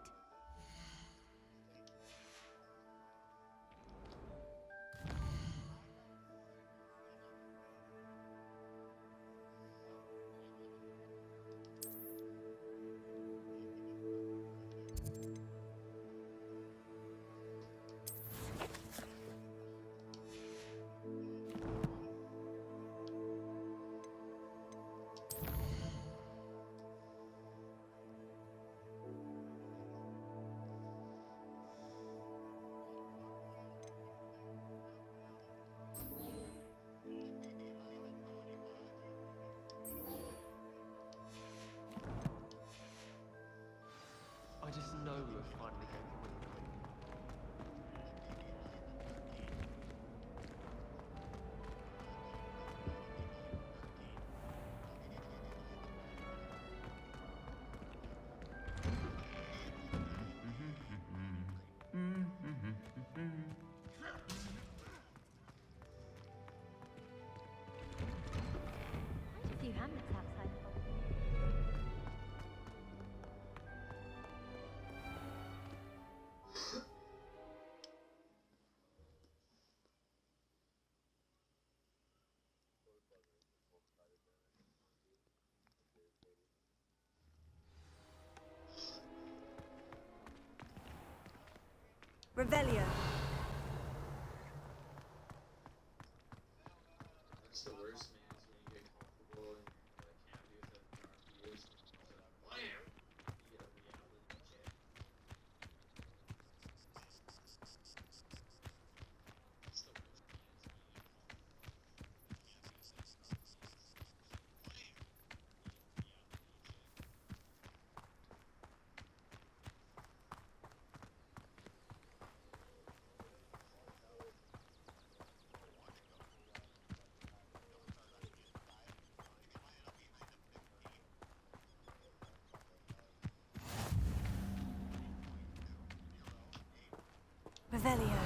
I just know we were finally going to win. Quite a few hamlets outside. Revelio. That's the worst, man, is when you get comfortable and you're like happy with it for RPGs. Wham! You get a reality check. That's the worst, man, is when you get Revelio.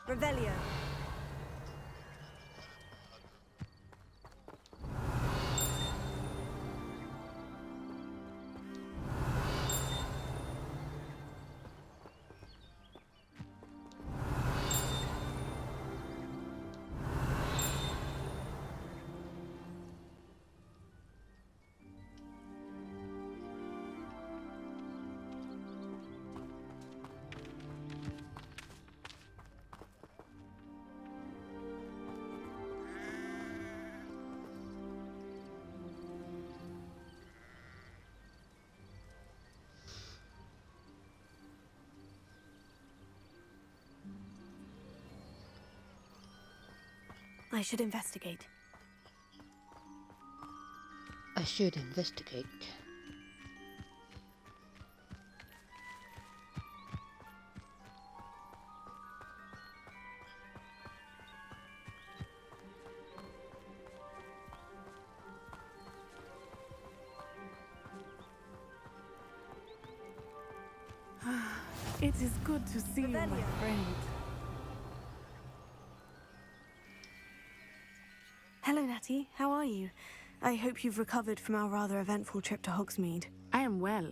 Revelio. I should investigate. I should investigate. It is good to see you, my friend. Hello, Natty. How are you? I hope you've recovered from our rather eventful trip to Hogsmeade. I am well,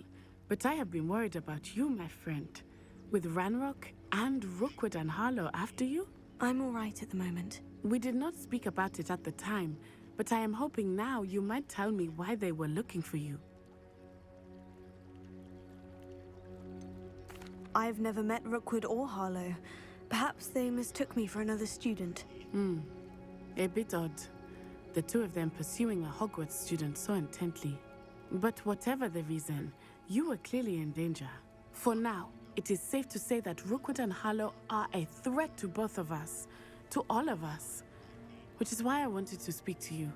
but I have been worried about you, my friend. With Ranrock and Rookwood and Harlow after you? I'm all right at the moment. We did not speak about it at the time, but I am hoping now you might tell me why they were looking for you. I've never met Rookwood or Harlow. Perhaps they mistook me for another student. A bit odd. The two of them pursuing a Hogwarts student so intently. But whatever the reason, you were clearly in danger. For now, it is safe to say that Rookwood and Harlow are a threat to both of us. To all of us. Which is why I wanted to speak to you.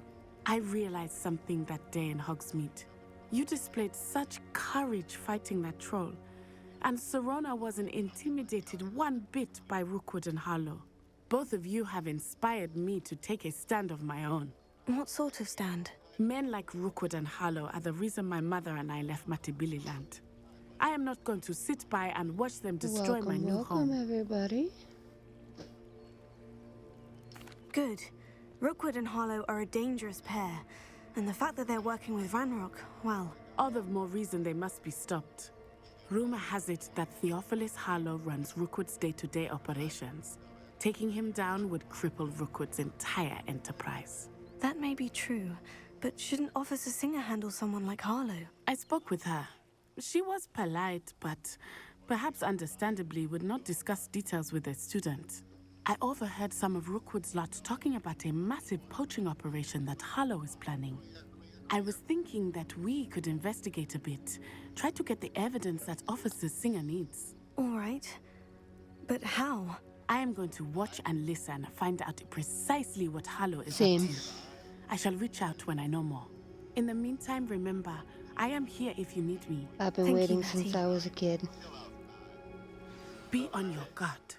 I realized something that day in Hogsmeade. You displayed such courage fighting that troll. And Serona wasn't intimidated one bit by Rookwood and Harlow. Both of you have inspired me to take a stand of my own. What sort of stand? Men like Rookwood and Harlow are the reason my mother and I left Matibili land. I am not going to sit by and watch them destroy my new home. Welcome, everybody. Good. Rookwood and Harlow are a dangerous pair. And the fact that they're working with Ranrock, well... All the more reason they must be stopped. Rumor has it that Theophilus Harlow runs Rookwood's day-to-day operations. Taking him down would cripple Rookwood's entire enterprise. That may be true, but shouldn't Officer Singer handle someone like Harlow? I spoke with her. She was polite, but perhaps understandably would not discuss details with a student. I overheard some of Rookwood's lot talking about a massive poaching operation that Harlow is planning. I was thinking that we could investigate a bit, try to get the evidence that Officer Singer needs. All right. But how? I am going to watch and listen, find out precisely what Harlow is Same. up to. I shall reach out when I know more. In the meantime, remember, I am here if you need me. I've been waiting since I was a kid. Be on your guard.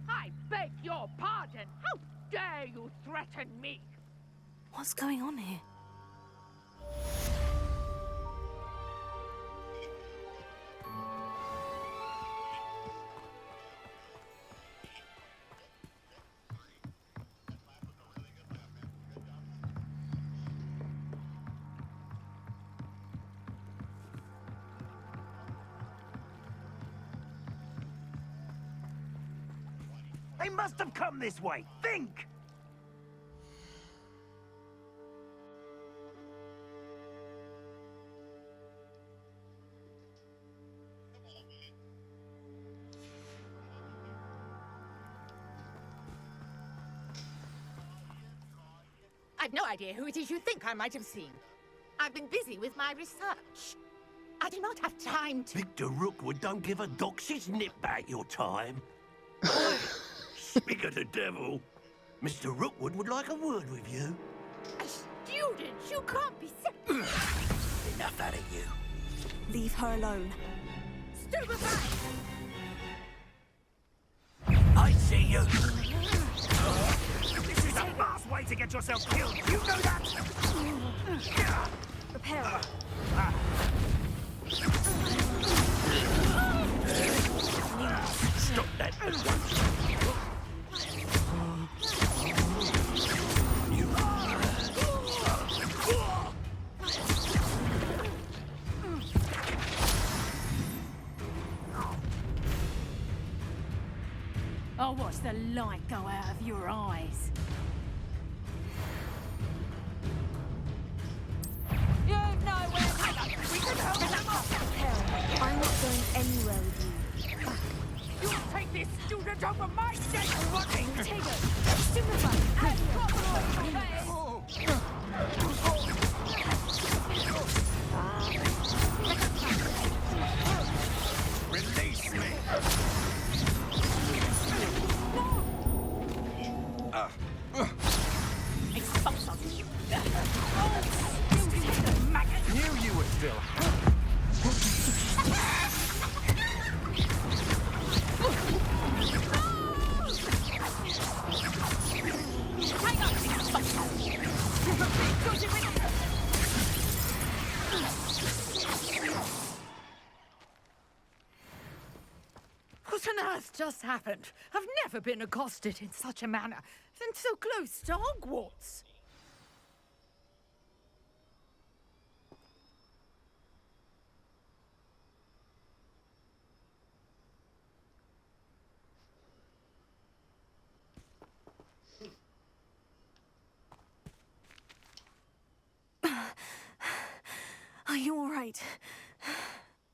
I beg your pardon. How dare you threaten me? What's going on here? They must have come this way. Think! I've no idea who it is you think I might have seen. I've been busy with my research. I do not have time to... Victor Rookwood don't give a doxy's nip back your time. Speak of the devil. Mr. Rookwood would like a word with you. A student? You can't be sick. Enough out of you. Leave her alone. Stupefy! I see you. This is a fast way to get yourself killed. You know that? Prepare. Stop that at once. I'll watch the light go out of your eyes. You've nowhere to go. We can help them off. I'm not going anywhere with you. You'll take this student over my dead body. Take it. Stupefy. And proper Release me. will What on earth just happened? I've never been accosted in such a manner, and so close to Hogwarts. Are you all right?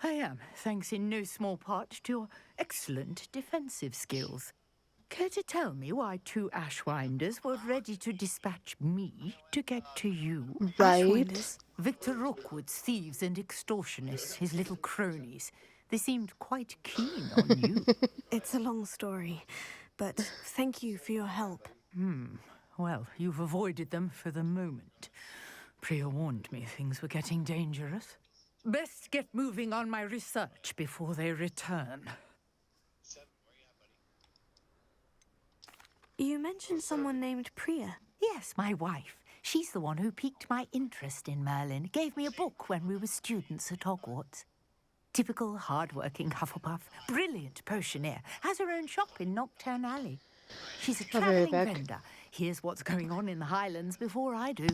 I am, thanks in no small part to your excellent defensive skills. Care to tell me why two Ashwinders were ready to dispatch me to get to you? Right. Ashwinders? Victor Rookwood's thieves and extortionists, his little cronies. They seemed quite keen on you. It's a long story, but thank you for your help. Well, you've avoided them for the moment. Priya warned me things were getting dangerous. Best get moving on my research before they return. You mentioned someone named Priya. Yes, my wife. She's the one who piqued my interest in Merlin. Gave me a book when we were students at Hogwarts. Typical hard-working Hufflepuff. Brilliant potioneer. Has her own shop in Nocturne Alley. She's a I'll be right travelling back. vendor. Here's what's going on in the Highlands before I do.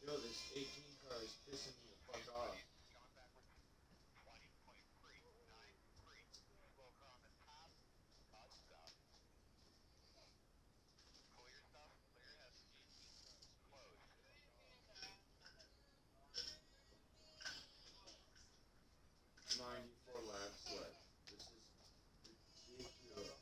Yo, this 18 car is pissing me the fuck off. $94 laps left. This is ridiculous.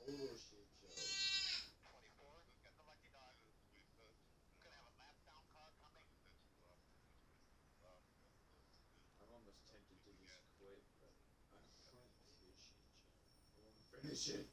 Total shit show. I'm almost tempted to just quit, but I'm going to be a shit show. I want to finish it.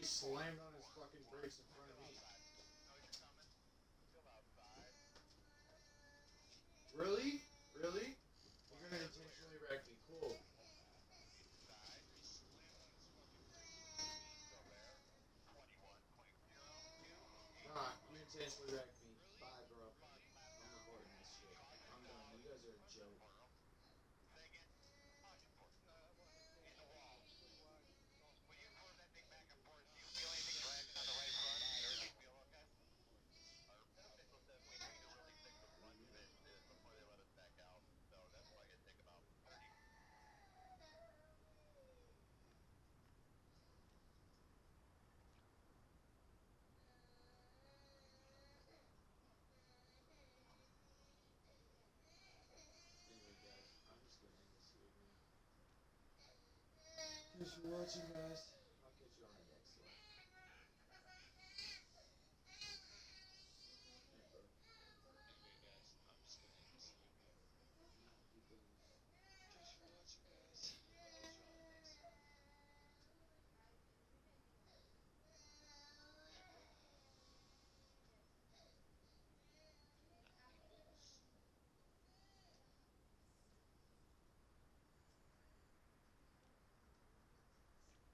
Somebody slammed on his fucking brakes in front of me. Really? Really? You're gonna intentionally wreck me. Cool. Nah, you intentionally wrecked me. Bye, bro. I'm recording this shit. I'm done. You guys are a joke. Anyway, guys, I'm just gonna end this here, man. Thanks for watching, guys. I'll catch you on the next one. Hey, bro. Anyway, guys, I'm just gonna end this here, man. You things. Thanks for watching, guys. I'll catch you on the next one.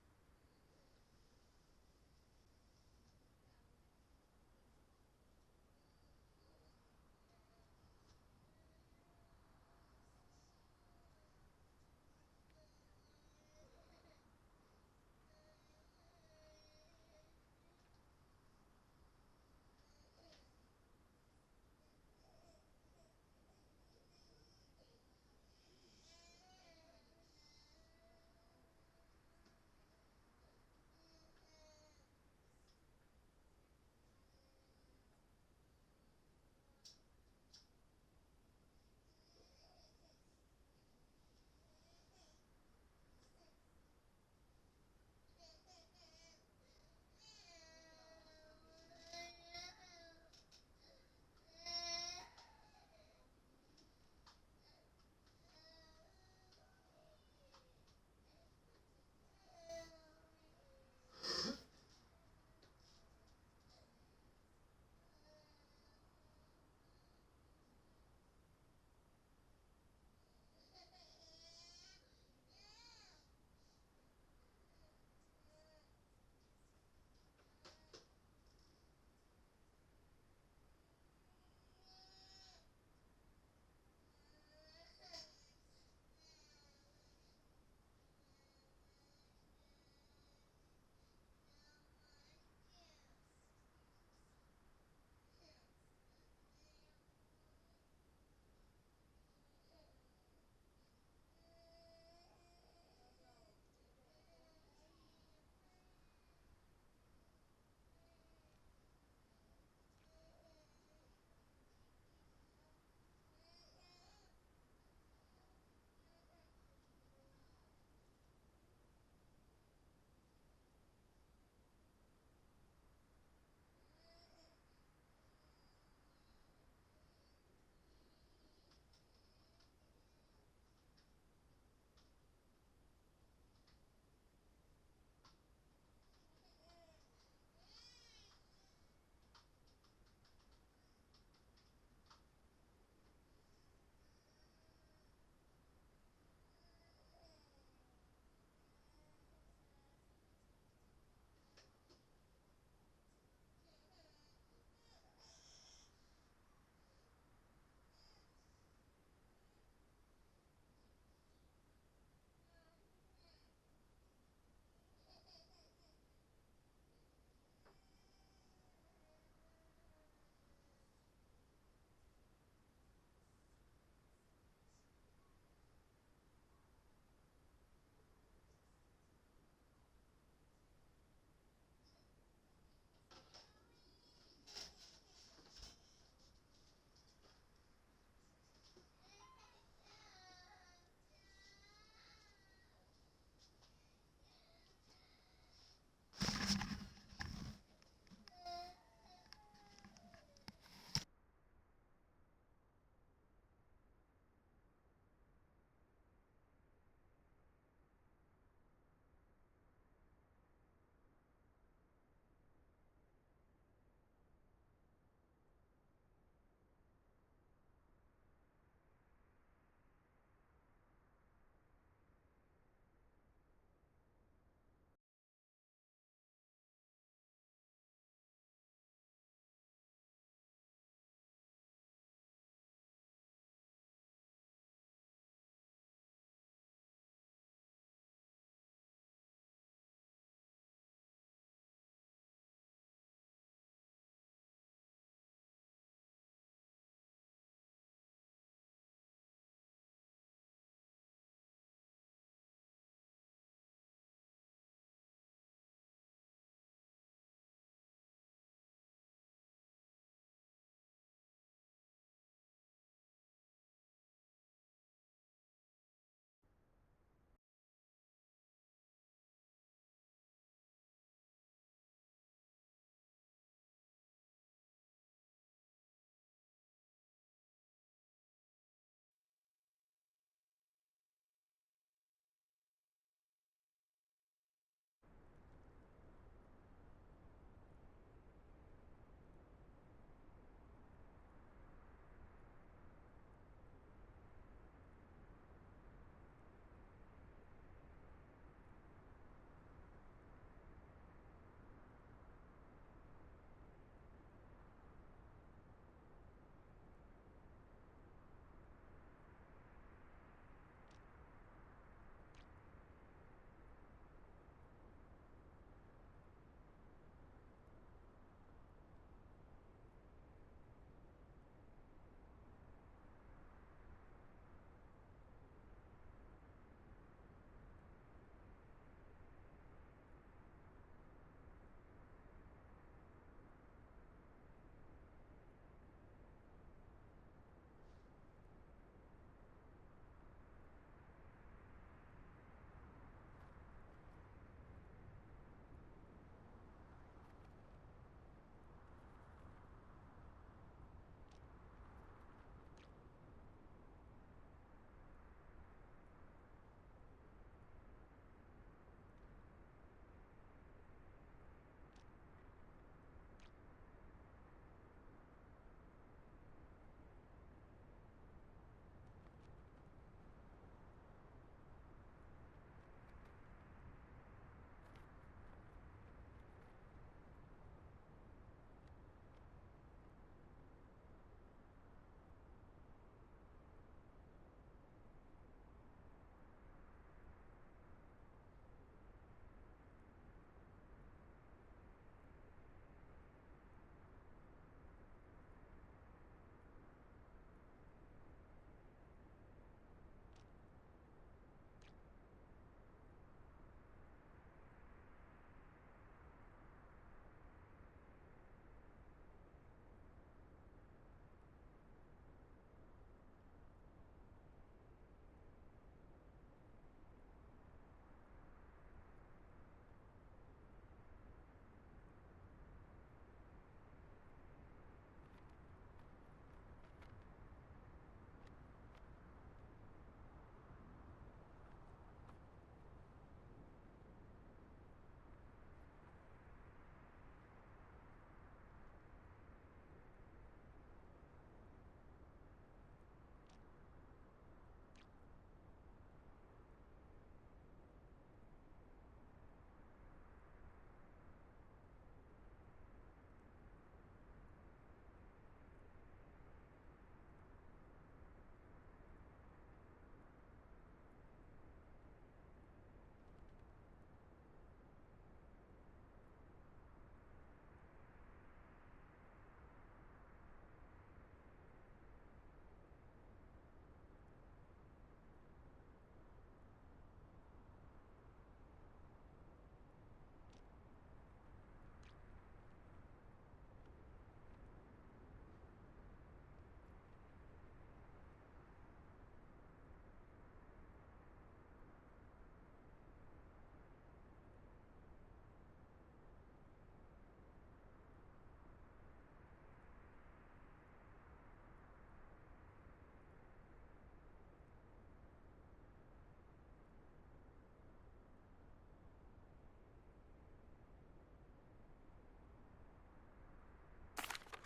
Hey, bro.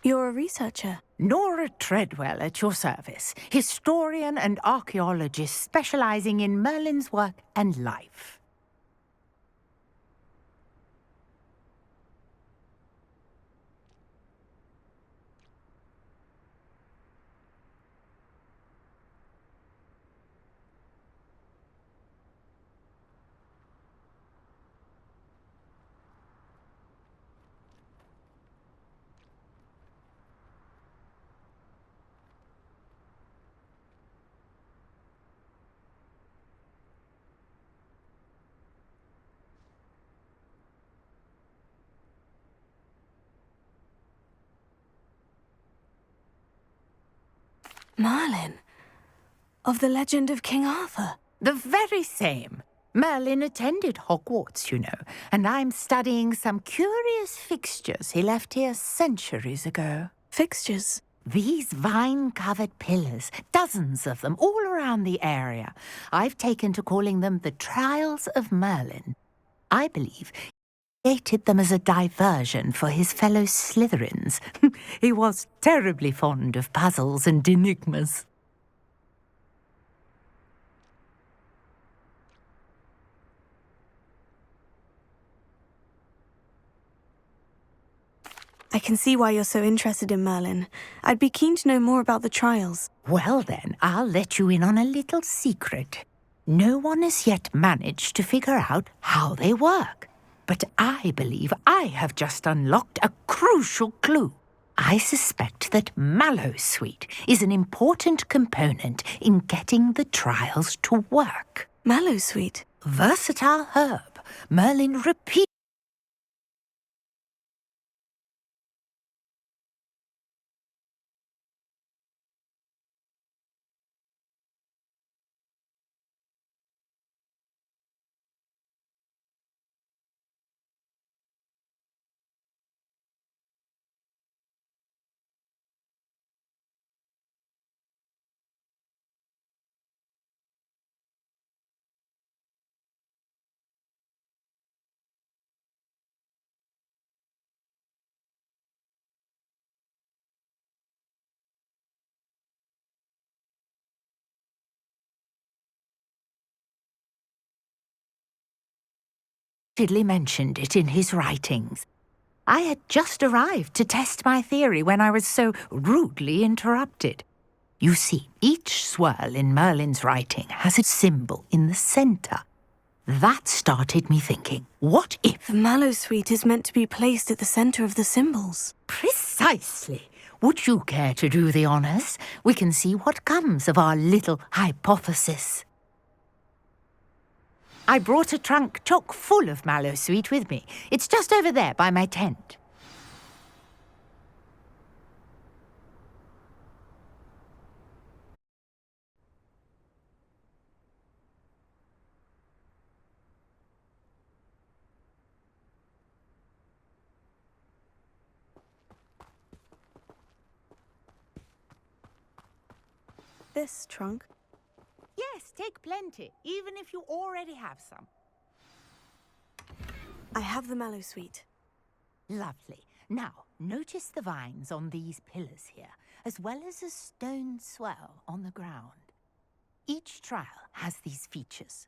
You're a researcher. Nora Treadwell at your service, historian and archaeologist specializing in Merlin's work and life. Merlin. Of the legend of King Arthur. The very same. Merlin attended Hogwarts, you know, and I'm studying some curious fixtures he left here centuries ago. Fixtures? These vine-covered pillars, dozens of them, all around the area. I've taken to calling them the Trials of Merlin. I believe he created them as a diversion for his fellow Slytherins. He was terribly fond of puzzles and enigmas. I can see why you're so interested in Merlin. I'd be keen to know more about the trials. Well then, I'll let you in on a little secret. No one has yet managed to figure out how they work. But I believe I have just unlocked a crucial clue. I suspect that Mallowsweet is an important component in getting the trials to work. Mallowsweet? Versatile herb. Merlin repeatedly mentioned it in his writings. I had just arrived to test my theory when I was so rudely interrupted. You see, each swirl in Merlin's writing has a symbol in the centre. That started me thinking, what if... The Mallowsweet is meant to be placed at the centre of the symbols. Precisely. Would you care to do the honours? We can see what comes of our little hypothesis. I brought a trunk chock full of Mallowsweet with me. It's just over there by my tent. This trunk? Yes, take plenty, even if you already have some. I have the Mallowsweet. Lovely. Now, notice the vines on these pillars here, as well as a stone swell on the ground. Each trial has these features.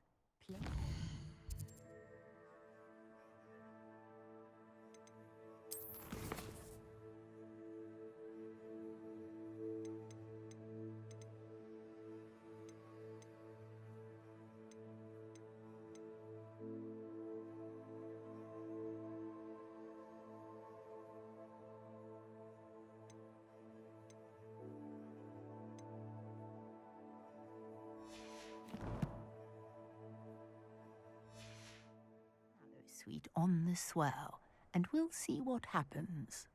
Sweet on the swell, and we'll see what happens.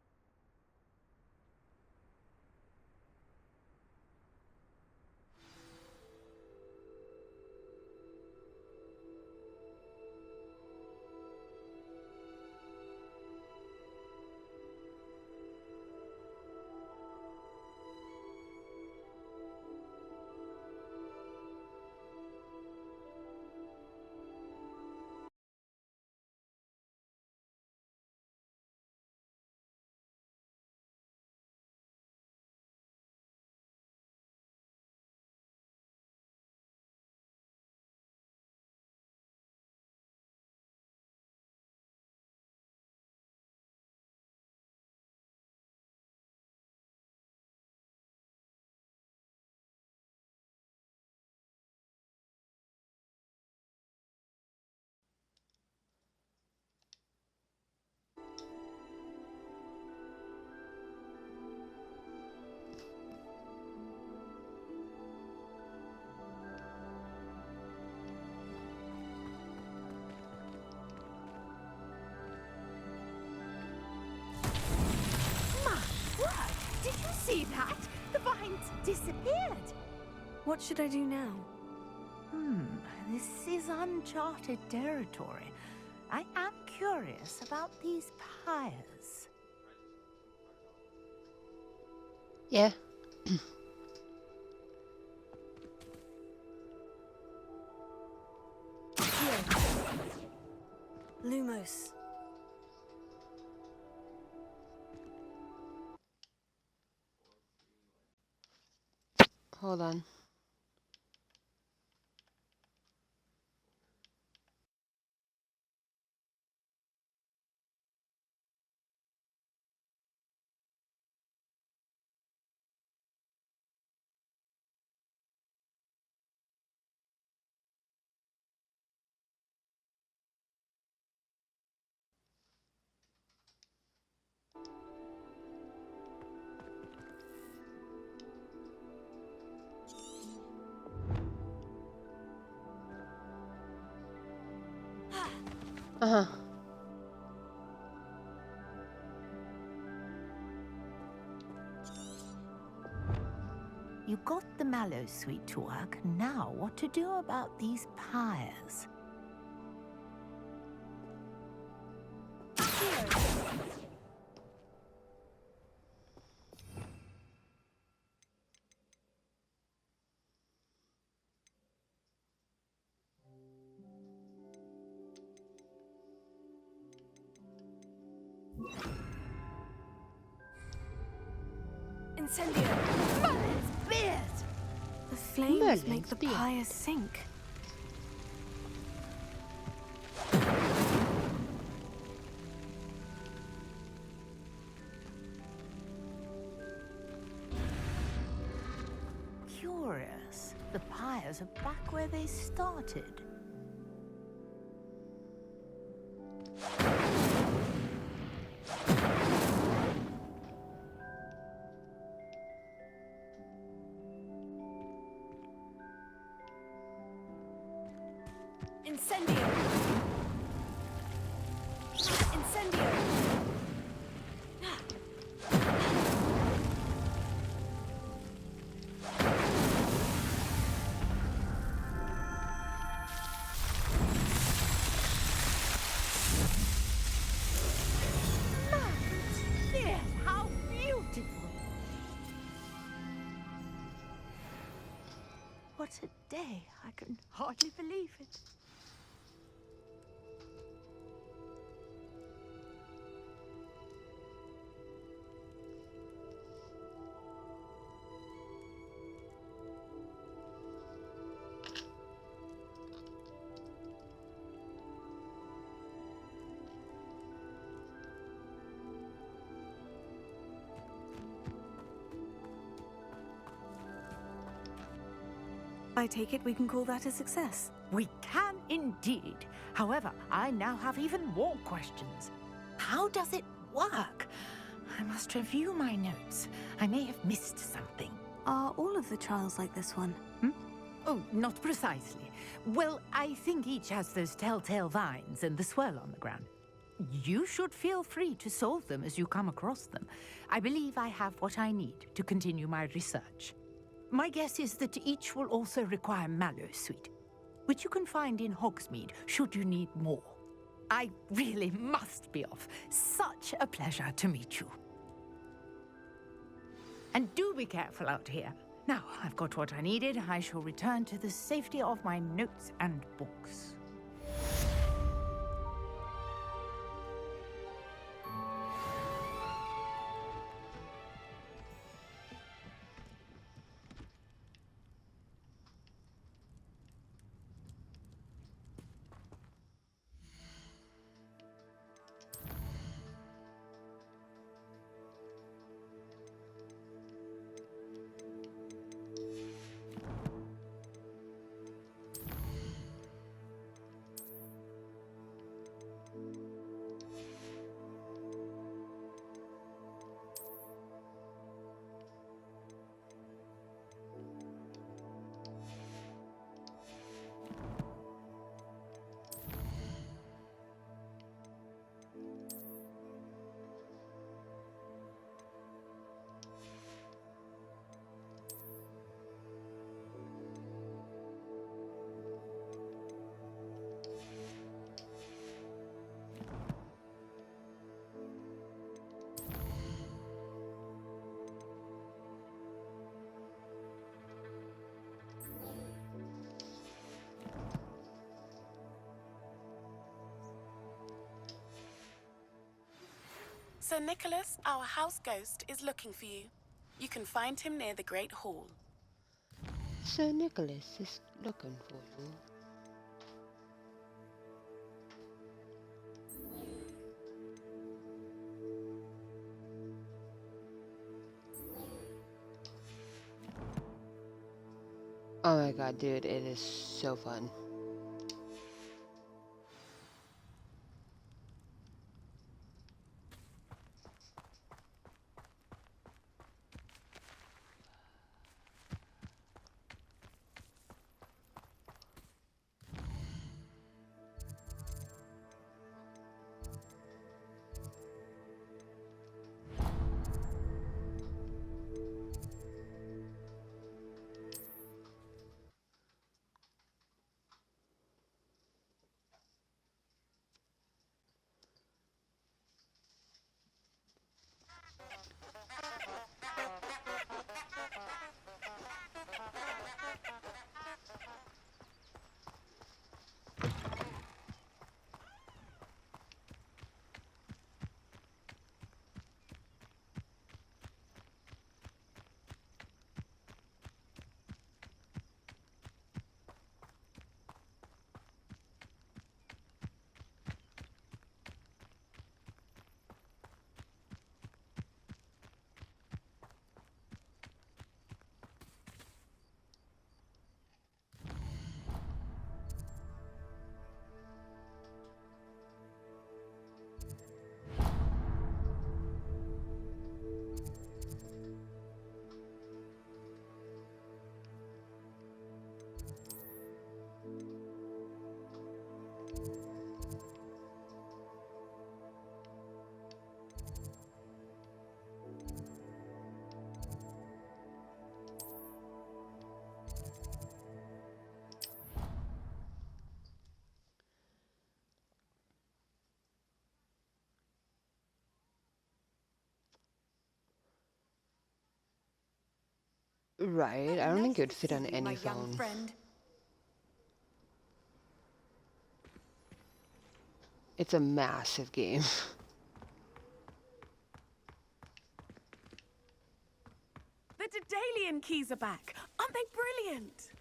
Did you see that? The vines disappeared. What should I do now? This is uncharted territory. I am curious about these pyres. Yeah. Lumos. Hold on. Uh-huh. You got the mallow sweet to work. Now, what to do about these pyres? Incendio! Merlin's beard! The flames Merlin's make the beard. pyres sink. Curious. The pyres are back where they started. Incendio! Incendio! Yes, how beautiful! What a day. I can hardly believe it. I take it we can call that a success. We can indeed. However, I now have even more questions. How does it work? I must review my notes. I may have missed something. Are all of the trials like this one? Oh, not precisely. Well, I think each has those telltale vines and the swirl on the ground. You should feel free to solve them as you come across them. I believe I have what I need to continue my research. My guess is that each will also require mallow sweet, which you can find in Hogsmeade should you need more. I really must be off. Such a pleasure to meet you. And do be careful out here. Now, I've got what I needed. I shall return to the safety of my notes and books. Sir Nicholas, our house ghost, is looking for you. You can find him near the Great Hall. Sir Nicholas is looking for you. Oh my god, dude, it is so fun. Right, I don't think it would fit on any phone. It's a massive game. The Daedalian keys are back. Aren't they brilliant?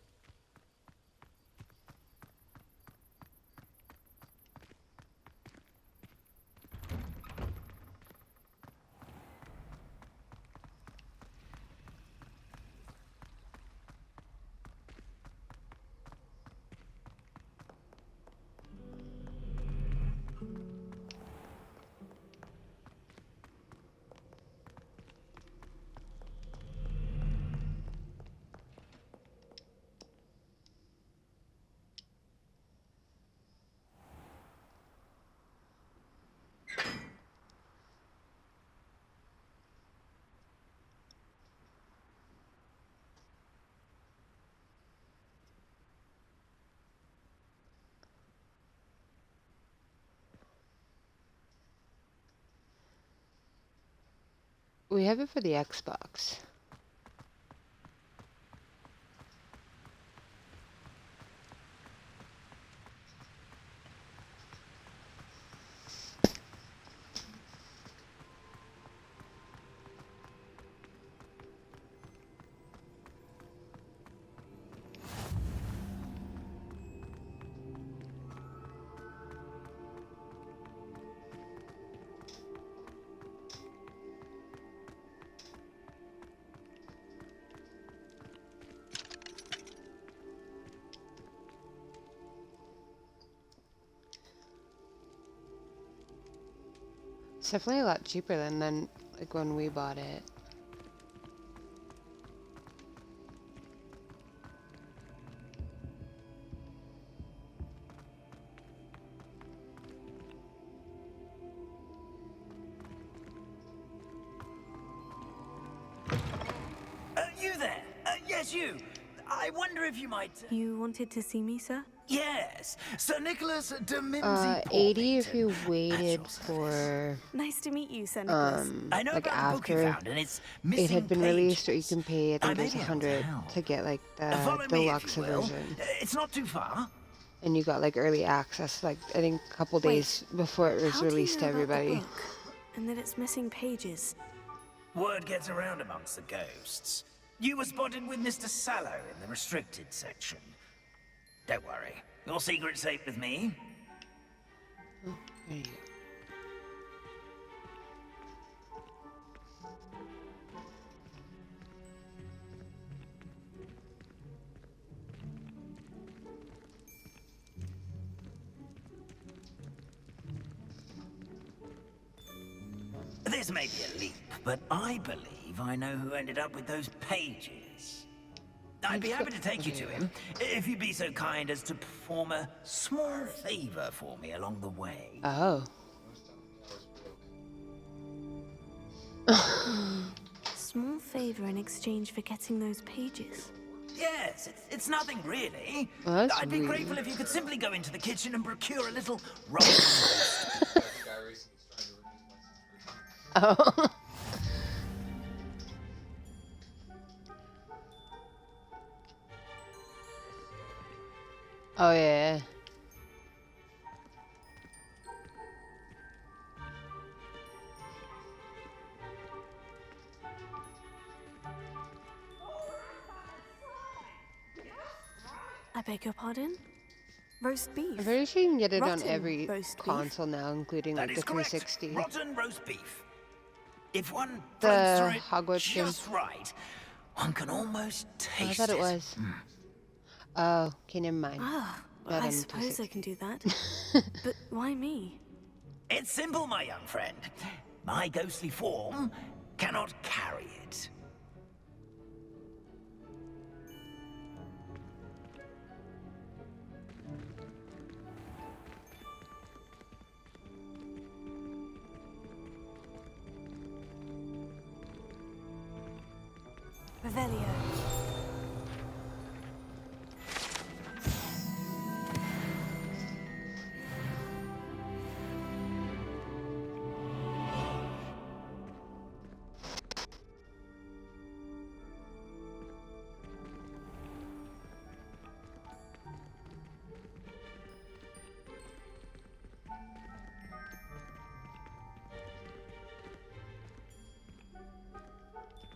We have it for the Xbox. It's definitely a lot cheaper than like when we bought it. You there? Yes, you. I wonder if you might... You wanted to see me, sir? Yes, Sir Nicholas de Mimsy 80 if you waited for... Nice to meet you, Sir Nicholas. I know like about the book you after found, and it's it missing had been pages. released, or you can pay, I think may there's be able to 100 help. to get like Follow the me, deluxe if you will. version. It's not too far. And you got like early access, like I think a couple days before it was How do you released to know about the everybody. book? and that it's missing pages. Word gets around amongst the ghosts. You were spotted with Mr. Sallow in the restricted section. Don't worry, your secret's safe with me. Oh, there you go. This may be a leap, but I believe I know who ended up with those pages. I'd be happy to take you to him, if you'd be so kind as to perform a small favor for me along the way. Oh. Small favor in exchange for getting those pages. Yes, it's nothing really. Well, that's I'd be weird. grateful if you could simply go into the kitchen and procure a little roast. Oh. Oh yeah. I beg your pardon? Roast beef. I'm pretty sure you can get it on Rotten every roast beef. console now, including That like is the correct. 360. Rotten roast beef. If one The runs through it Hogwarts game. just right, one can almost Oh, I taste thought it was. Oh, okay, never mind. Ah, Not I on suppose I 360. can do that. But why me? It's simple, my young friend. My ghostly form cannot carry it. Revelio.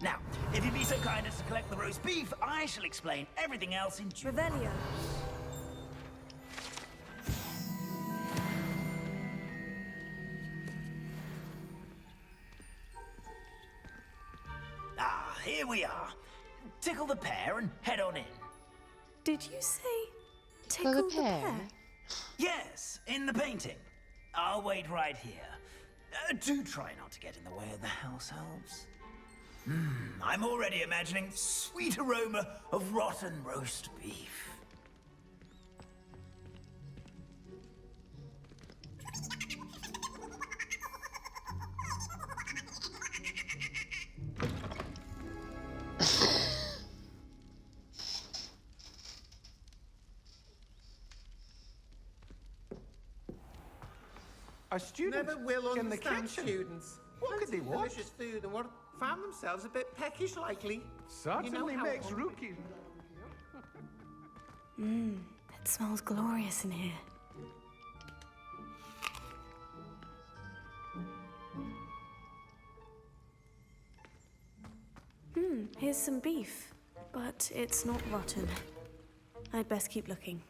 Now, if you'd be so kind as to collect the roast beef, I shall explain everything else in due Revelio. Ah, here we are. Tickle the pear and head on in. Did you say Tickle the pear? Yes, in the painting. I'll wait right here. Do try not to get in the way of the house elves. I'm already imagining sweet aroma of rotten roast beef. Our students Never will in the understand kitchen. students. What could they want? Delicious food and what found themselves a bit peckish likely. Certainly how makes hungry- rookies. It smells glorious in here. Here's some beef, but it's not rotten. I'd best keep looking.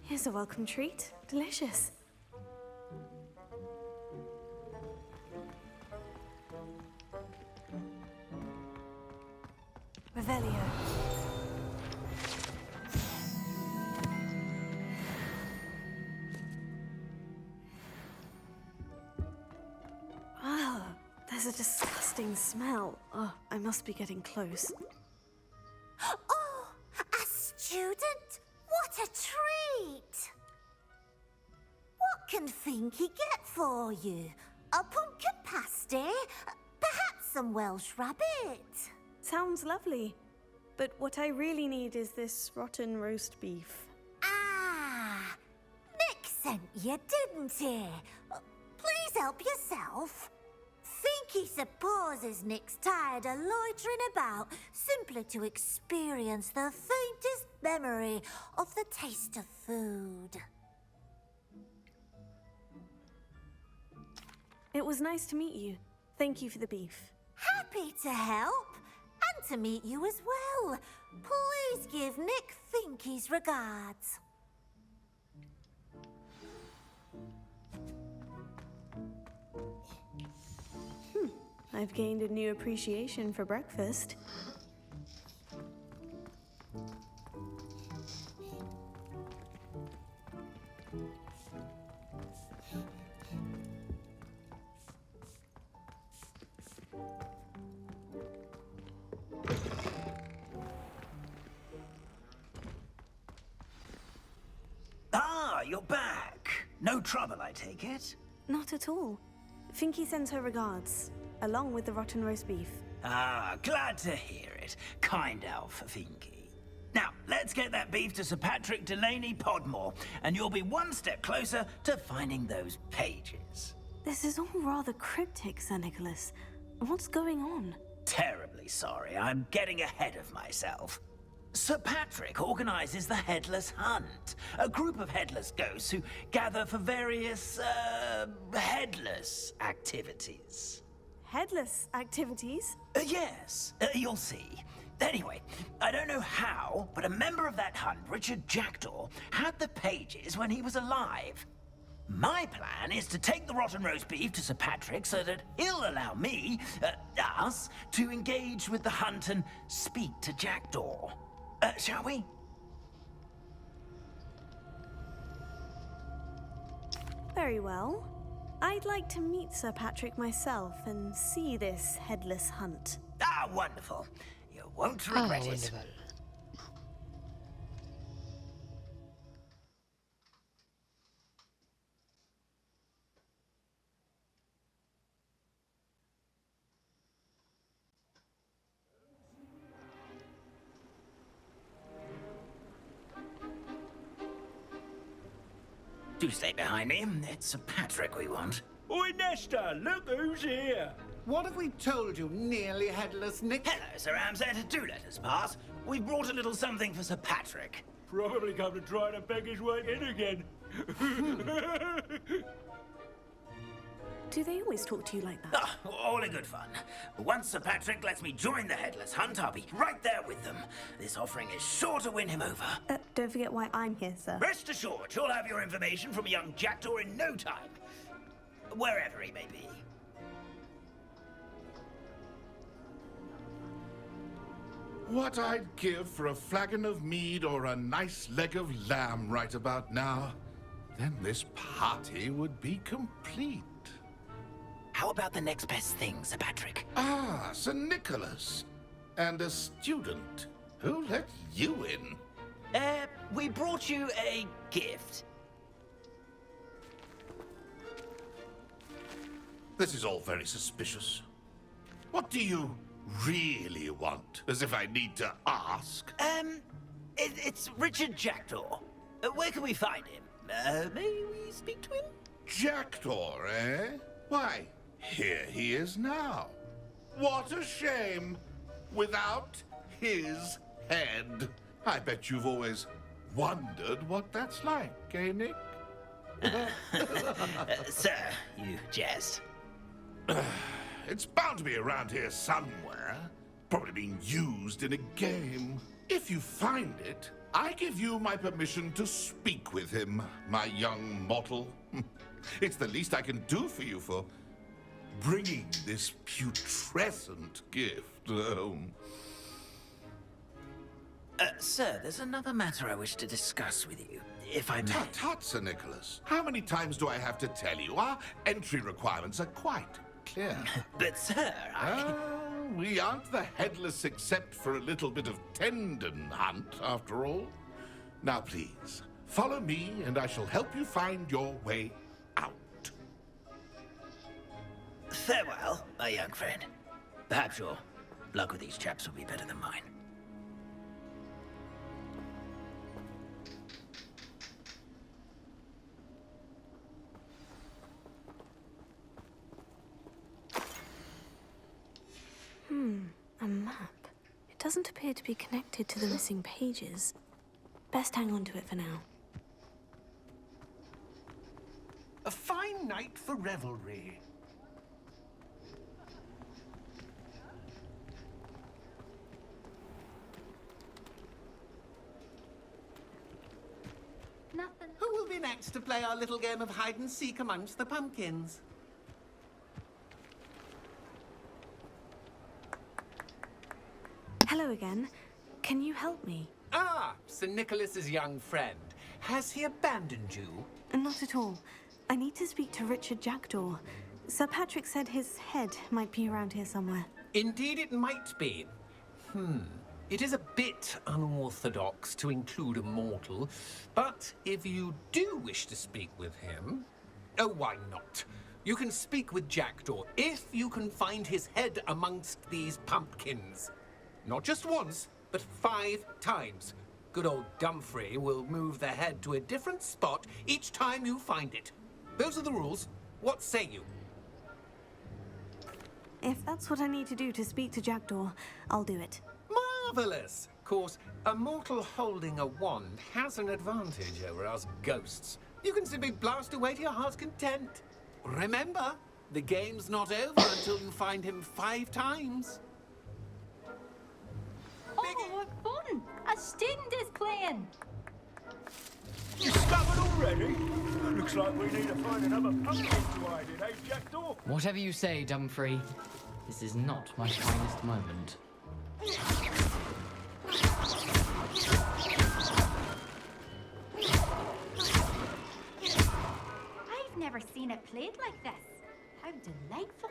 Here's a welcome treat. Delicious. Revelio. Ah, there's a disgusting smell. Oh, I must be getting close. Oh, a student? What a treat! What can Finky get for you? A pumpkin pasty? Perhaps some Welsh rabbit? Sounds lovely. But what I really need is this rotten roast beef. Ah, Nick sent you, didn't he? Please help yourself. Finky supposes Nick's tired of loitering about simply to experience the faintest memory of the taste of food. was nice to meet you. Thank you for the beef. Happy to help, and to meet you as well. Please give Nick Finky's regards. I've gained a new appreciation for breakfast. Ah, you're back. No trouble, I take it? Not at all. Finky sends her regards, along with the rotten roast beef. Ah, glad to hear it. Kind elf, Finky. Now, let's get that beef to Sir Patrick Delaney Podmore, and you'll be one step closer to finding those pages. This is all rather cryptic, Sir Nicholas. What's going on? Terribly sorry, I'm getting ahead of myself. Sir Patrick organizes the Headless Hunt, a group of headless ghosts who gather for various, headless activities. Headless activities? Yes, you'll see. Anyway, I don't know how, but a member of that hunt, Richard Jackdaw, had the pages when he was alive. My plan is to take the rotten roast beef to Sir Patrick so that he'll allow me, us, to engage with the hunt and speak to Jackdaw. Shall we? Very well. I'd like to meet Sir Patrick myself and see this headless hunt. Ah, wonderful. You won't regret it. Wonderful. Do stay behind me. It's Sir Patrick we want. Oi, Nesta, look who's here. What have we told you, nearly headless Nick? Hello, Sir Amset. Do let us pass. We've brought a little something for Sir Patrick. Probably come to try to beg his way in again. Do they always talk to you like that? Ah, all in good fun. Once Sir Patrick lets me join the Headless Hunt, I'll be right there with them. This offering is sure to win him over. Don't forget why I'm here, sir. Rest assured, you'll have your information from a young Jackdaw in no time. Wherever he may be. What I'd give for a flagon of mead or a nice leg of lamb right about now. Then this party would be complete. How about the next best thing, Sir Patrick? Ah, Sir Nicholas. And a student. Who let you in? We brought you a gift. This is all very suspicious. What do you really want? As if I need to ask. It's Richard Jackdaw. Where can we find him? May we speak to him? Jackdaw, eh? Why, here he is now. What a shame. Without his head. I bet you've always wondered what that's like, eh, Nick? Sir, you jest. It's bound to be around here somewhere. Probably being used in a game. If you find it, I give you my permission to speak with him, my young mortal. It's the least I can do for you for bringing this putrescent gift home. Sir, there's another matter I wish to discuss with you, if I may. Tut, tut, Sir Nicholas. How many times do I have to tell you? Our entry requirements are quite clear. But, sir, we aren't the headless except for a little bit of tendon hunt, after all. Now, please, follow me, and I shall help you find your way out. Farewell, my young friend. Perhaps your luck with these chaps will be better than mine. A map. It doesn't appear to be connected to the missing pages. Best hang on to it for now. A fine night for revelry. chance to play our little game of hide and seek amongst the pumpkins. Hello again. Can you help me? Ah, Sir Nicholas's young friend. Has he abandoned you? Not at all. I need to speak to Richard Jackdaw. Sir Patrick said his head might be around here somewhere. Indeed it might be. It is a bit unorthodox to include a mortal, but if you do wish to speak with him... Oh, why not? You can speak with Jackdaw if you can find his head amongst these pumpkins. Not just once, but 5 times. Good old Dumfrey will move the head to a different spot each time you find it. Those are the rules. What say you? If that's what I need to do to speak to Jackdaw, I'll do it. Marvelous! Of course, a mortal holding a wand has an advantage over us ghosts. You can simply blast away to your heart's content. Remember, the game's not over until you find him 5 times. Oh, what fun! A student is playing! Discovered already? Looks like we need to find another pumpkin to hide in, eh, Jackdaw? Whatever you say, Dumfrey. This is not my finest moment. I've never seen it played like this. How delightful.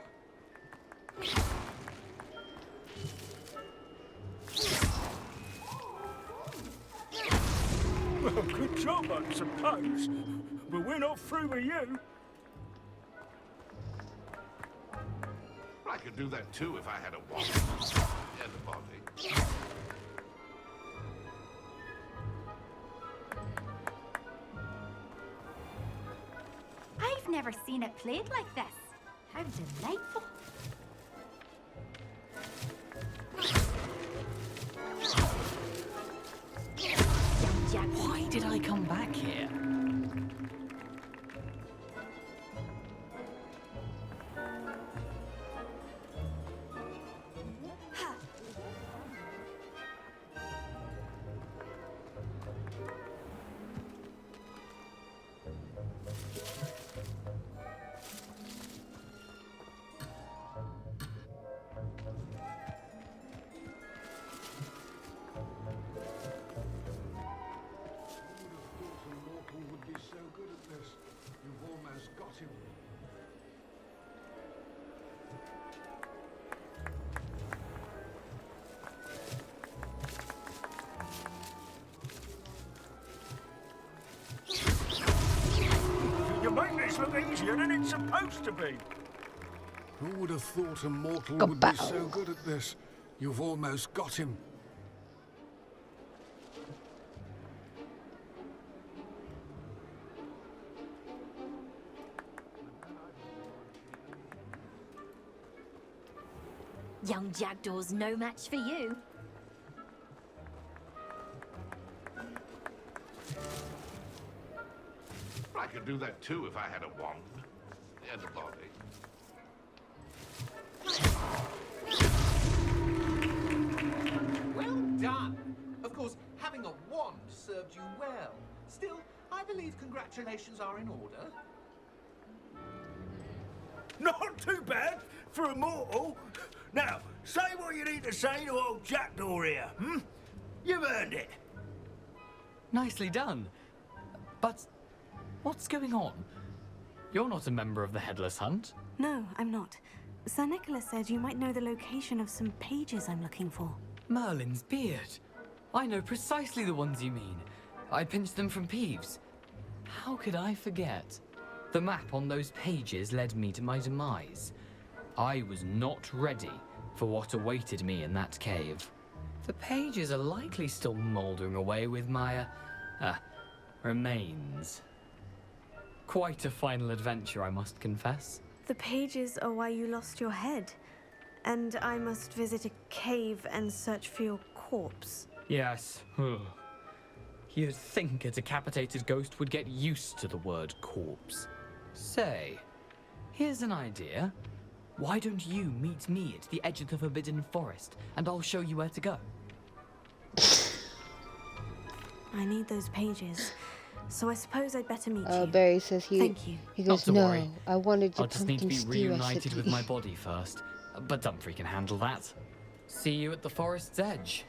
Well, good job, I suppose. But we're not through with you. I could do that too if I had a wand and a body. I've never seen it played like this. How delightful. Young Jack, why did I come back here? You make this look easier than it's supposed to be. Who would have thought a mortal would be so good at this? You've almost got him. Young Jackdaw's no match for you. I could do that too if I had a wand and a body. Well done! Of course, having a wand served you well. Still, I believe congratulations are in order. Not too bad for a mortal. Now, say what you need to say to old Jackdaw here, hmm? You've earned it. Nicely done. But what's going on? You're not a member of the Headless Hunt. No, I'm not. Sir Nicholas said you might know the location of some pages I'm looking for. Merlin's beard. I know precisely the ones you mean. I pinched them from Peeves. How could I forget? The map on those pages led me to my demise. I was not ready for what awaited me in that cave. The pages are likely still mouldering away with my, remains. Quite a final adventure, I must confess. The pages are why you lost your head. And I must visit a cave and search for your corpse. Yes. You'd think a decapitated ghost would get used to the word corpse. Say, here's an idea. Why don't you meet me at the edge of the Forbidden Forest, and I'll show you where to go? I need those pages. so I suppose I'd better meet Oh, you. Barry says he. Thank you. He Not goes, to no, worry. I wanted your I'll just need to pumpkin be stew reunited recipe. with my body first. But Dumfries can handle that. See you at the forest's edge.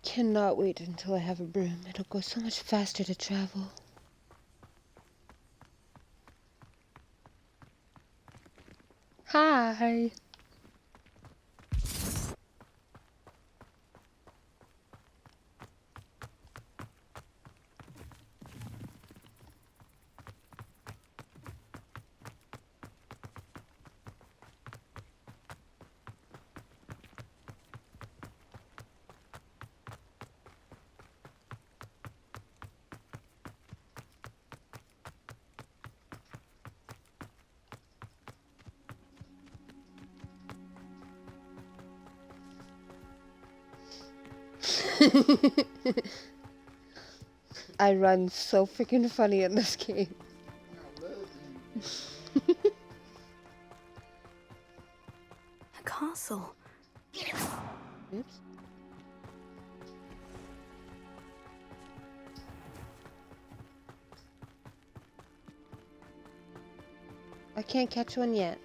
Cannot wait until I have a broom. It'll go so much faster to travel. Hi. I run so freaking funny in this game. A castle. Oops. I can't catch one yet.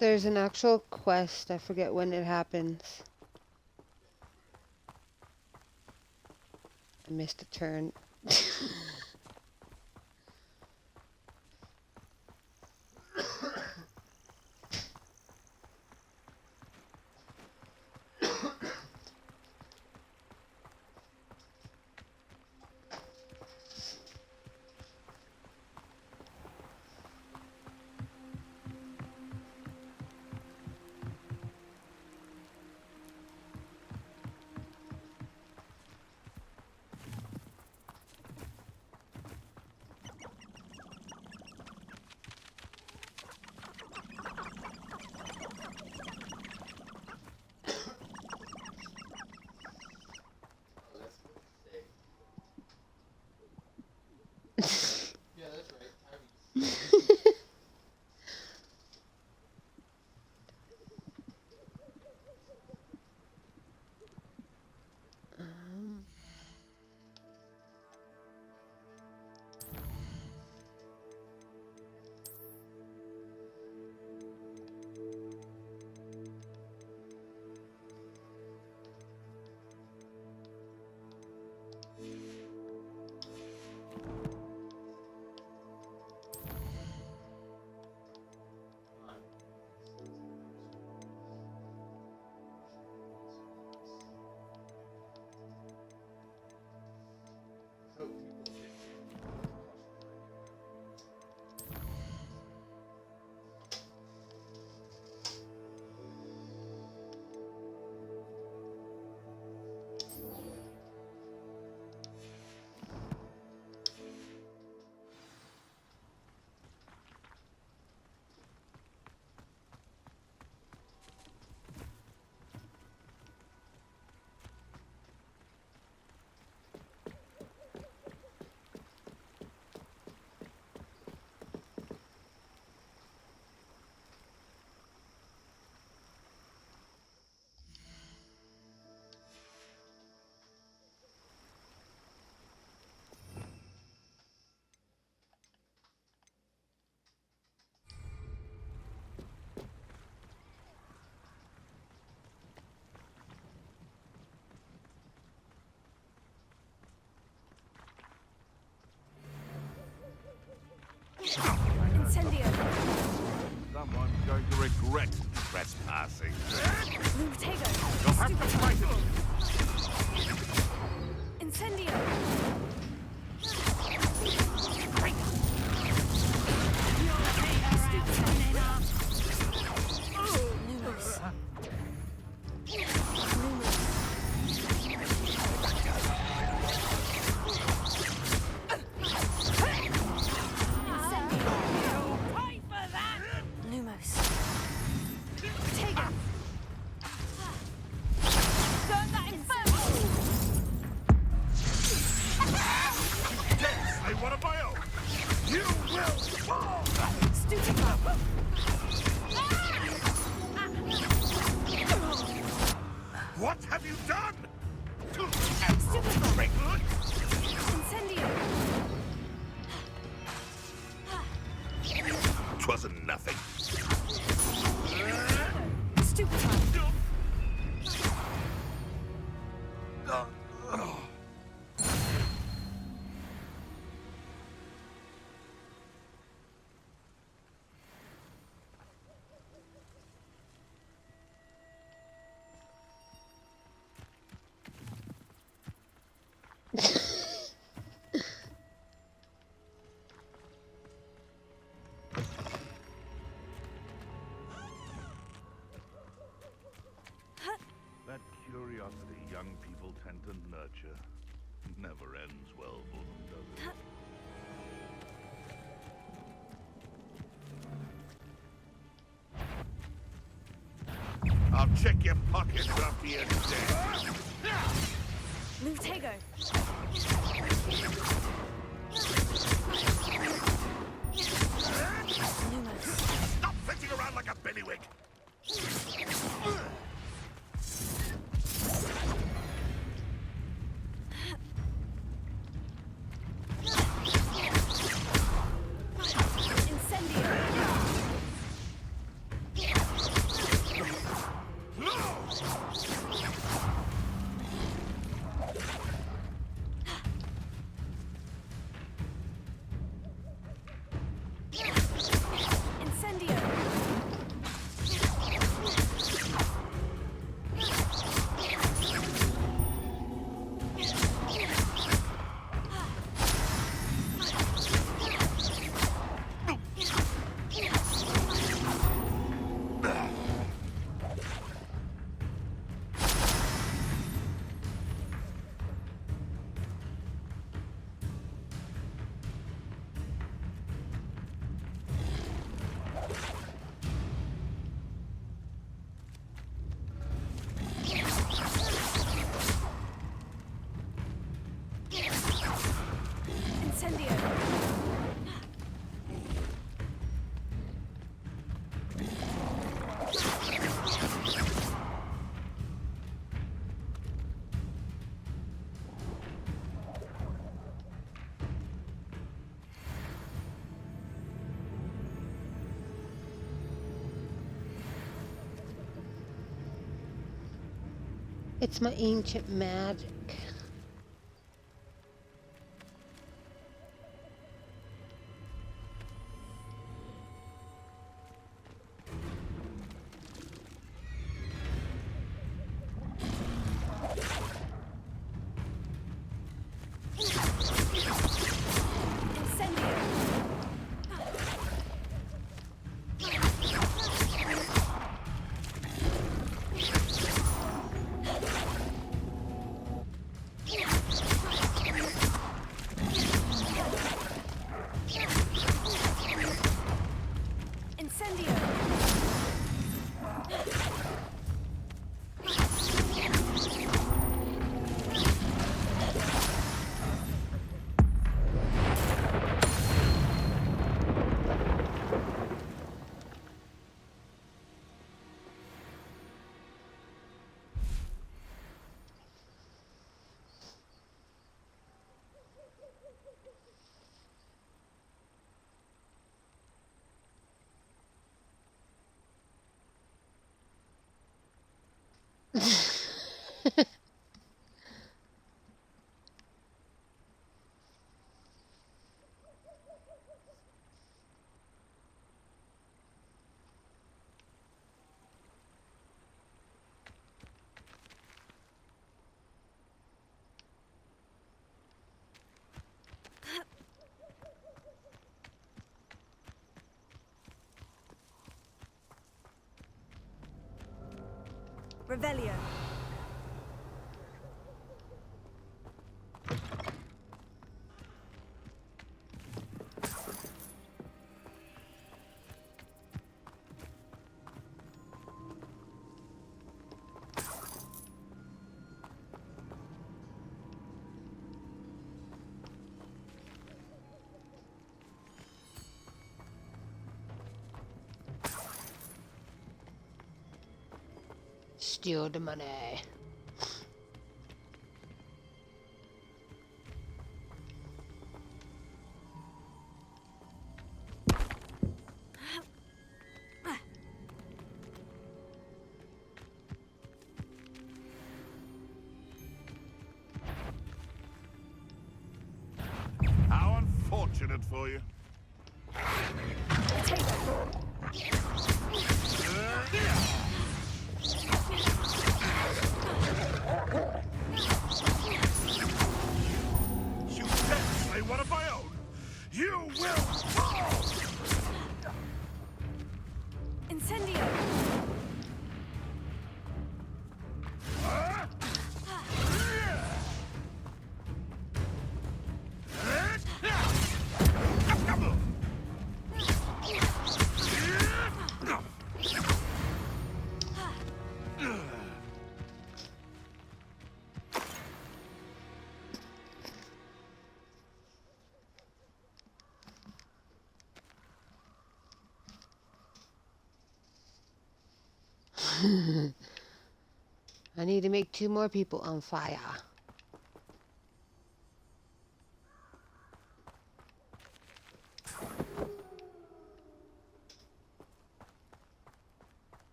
There's an actual quest. I forget when it happens. I missed a turn. Incendio. Someone's going to regret trespassing. Lumtego. You'll have to fight it. Incendio. Lumos. Lumos. Tego. Burn that infernal. Yes, I one of my own. You will fall. Stupid. What have you done? Incendio. 'Twasn't nothing. Stupid. That curiosity young people tend to nurture never ends well for them, does it? I'll check your pockets after you're dead. Lumtego. Lumos. Stop fetching around like a bellywig. It's my ancient magic. Revelio. Steal the money. How unfortunate for you. You definitely one of my own. You will fall! Incendio. I need to make 2 more people on fire.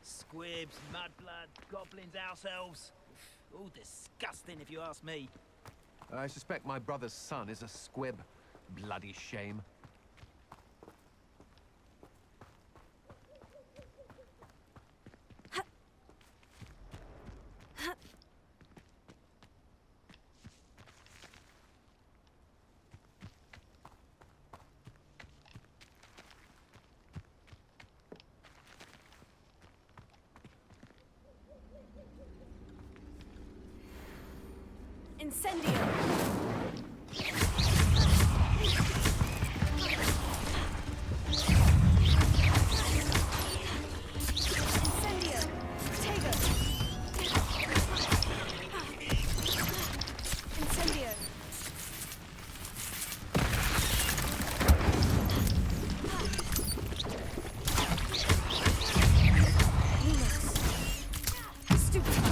Squibs, mudblood, goblins, house elves. All disgusting if you ask me. I suspect my brother's son is a squib. Bloody shame. Incendio. Incendio. Tego. Incendio. Stupefy.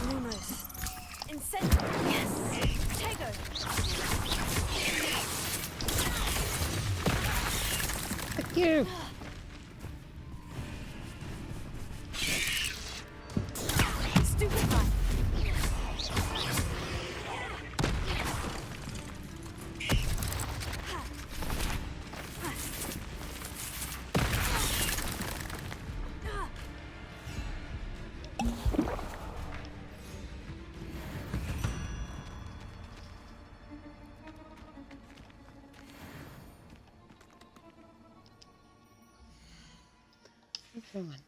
Lumos. Incendio. Yes. Tego. Fuck you. Stupefy. Everyone.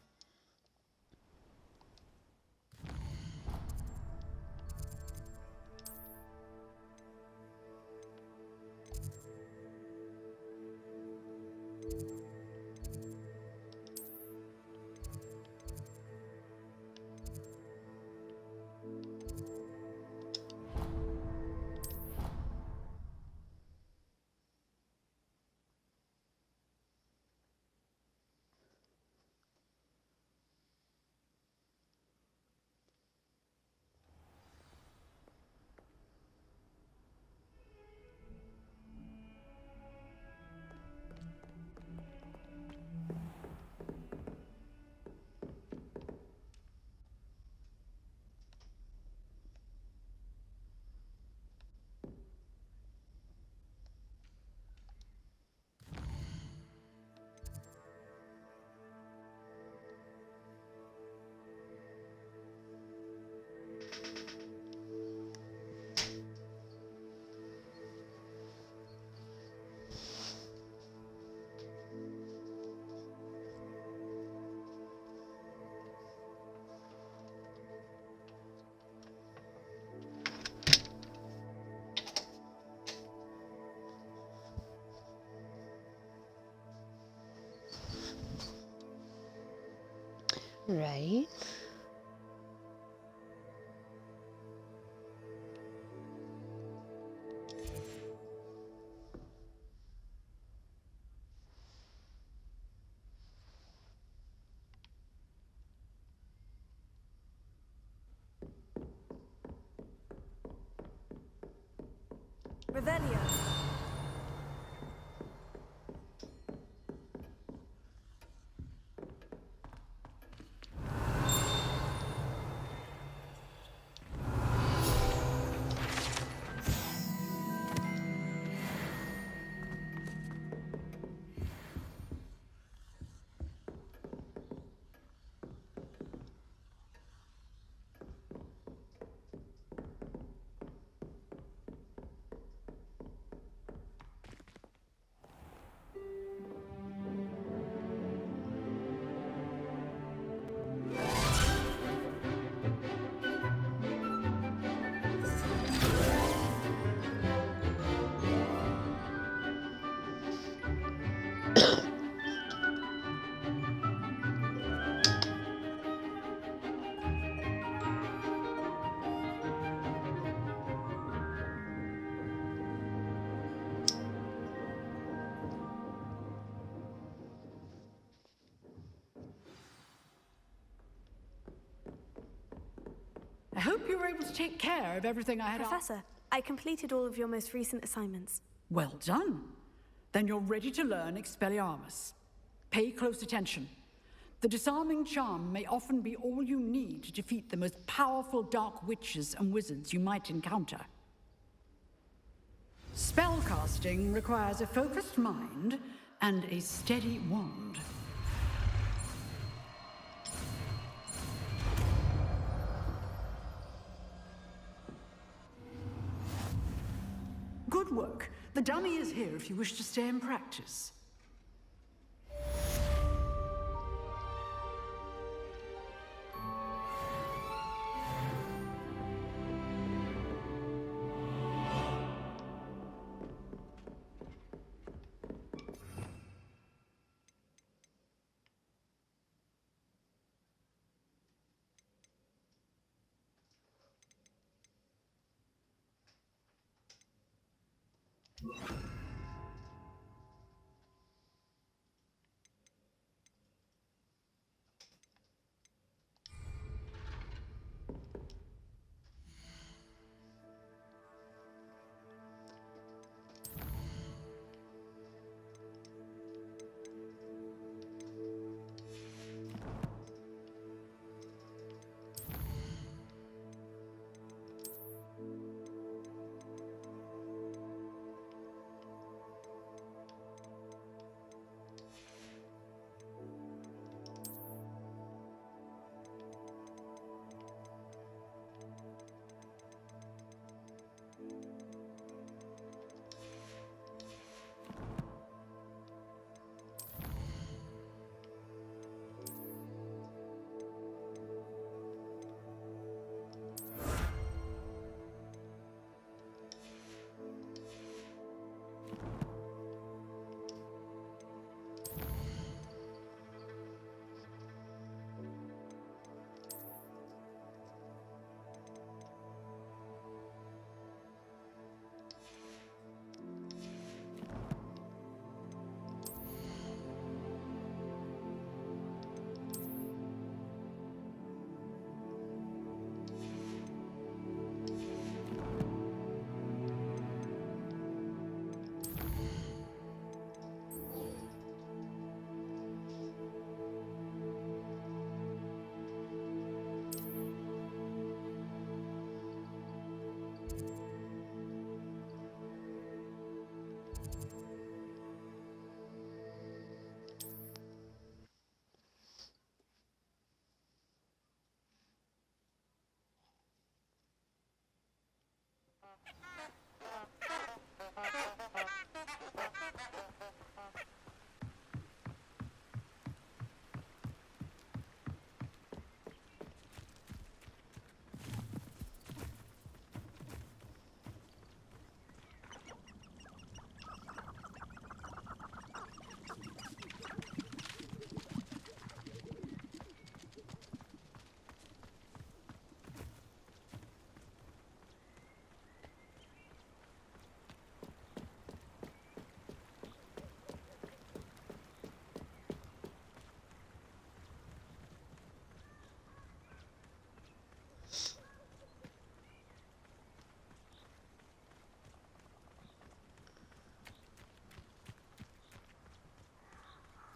Right. Revelio. I hope you were able to take care of everything I had asked. Professor, I completed all of your most recent assignments. Well done. Then you're ready to learn Expelliarmus. Pay close attention. The disarming charm may often be all you need to defeat the most powerful dark witches and wizards you might encounter. Spellcasting requires a focused mind and a steady wand. Good work. The dummy is here if you wish to stay and practice.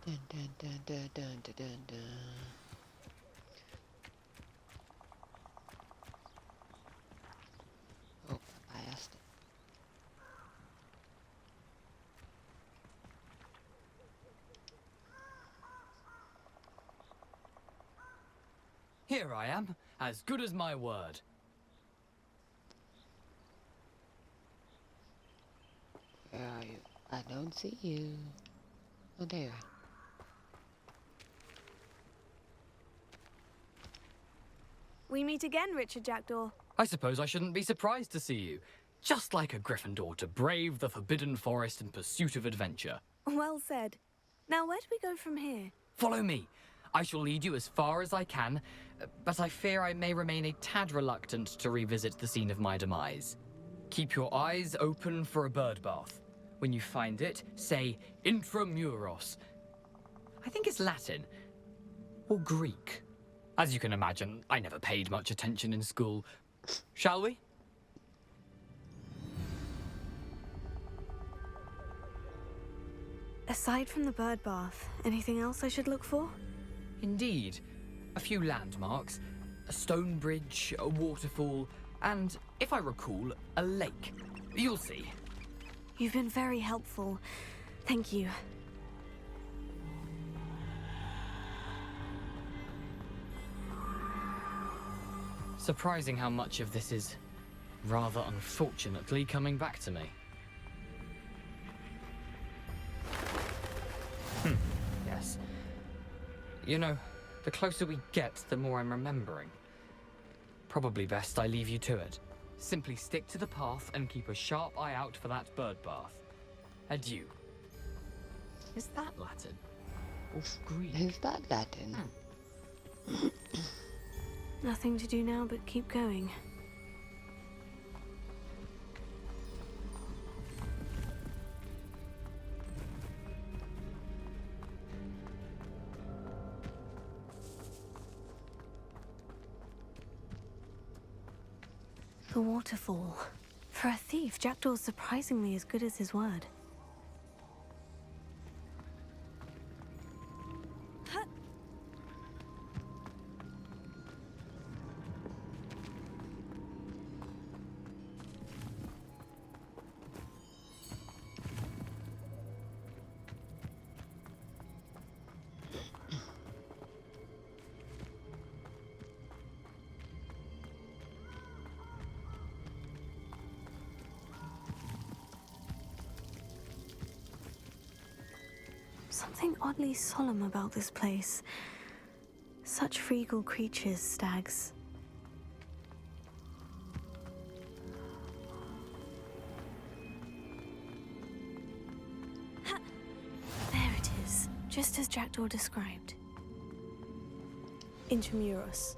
Dun, dun, dun, dun, dun, dun, dun, dun. Oh, I asked it. Here I am, as good as my word. Where are you? I don't see you. Oh, there you are. We meet again, Richard Jackdaw. I suppose I shouldn't be surprised to see you. Just like a Gryffindor to brave the Forbidden Forest in pursuit of adventure. Well said. Now, where do we go from here? Follow me. I shall lead you as far as I can, but I fear I may remain a tad reluctant to revisit the scene of my demise. Keep your eyes open for a bird bath. When you find it, say Intramuros. I think it's Latin. Or Greek. As you can imagine, I never paid much attention in school. Shall we? Aside from the bird bath, anything else I should look for? Indeed. A few landmarks, a stone bridge, a waterfall, and, if I recall, a lake. You'll see. You've been very helpful. Thank you. Surprising how much of this is, rather unfortunately, coming back to me. Yes. You know, the closer we get, the more I'm remembering. Probably best I leave you to it. Simply stick to the path and keep a sharp eye out for that bird bath. Adieu. Is that Latin? Or Greek? Is that Latin? Nothing to do now but keep going. The waterfall. For a thief, Jackdaw's surprisingly as good as his word. Something oddly solemn about this place. Such regal creatures, stags. There it is, just as Jackdaw described. Intramuros.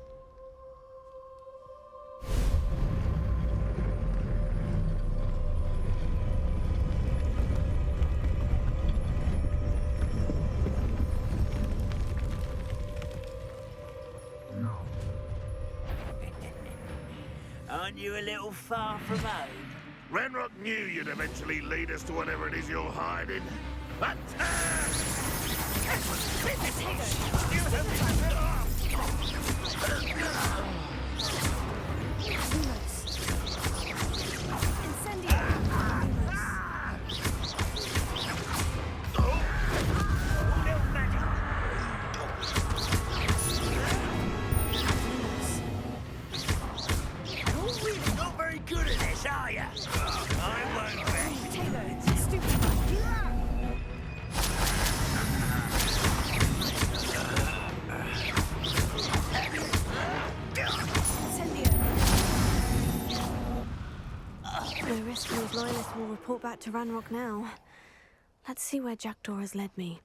Aren't you a little far from home? Renrock knew you'd eventually lead us to whatever it is you're hiding. But, Not very good at this, are ya? I won't be. No risk these loyalists will report back to Ranrock now. Let's see where Jackdaw has led me.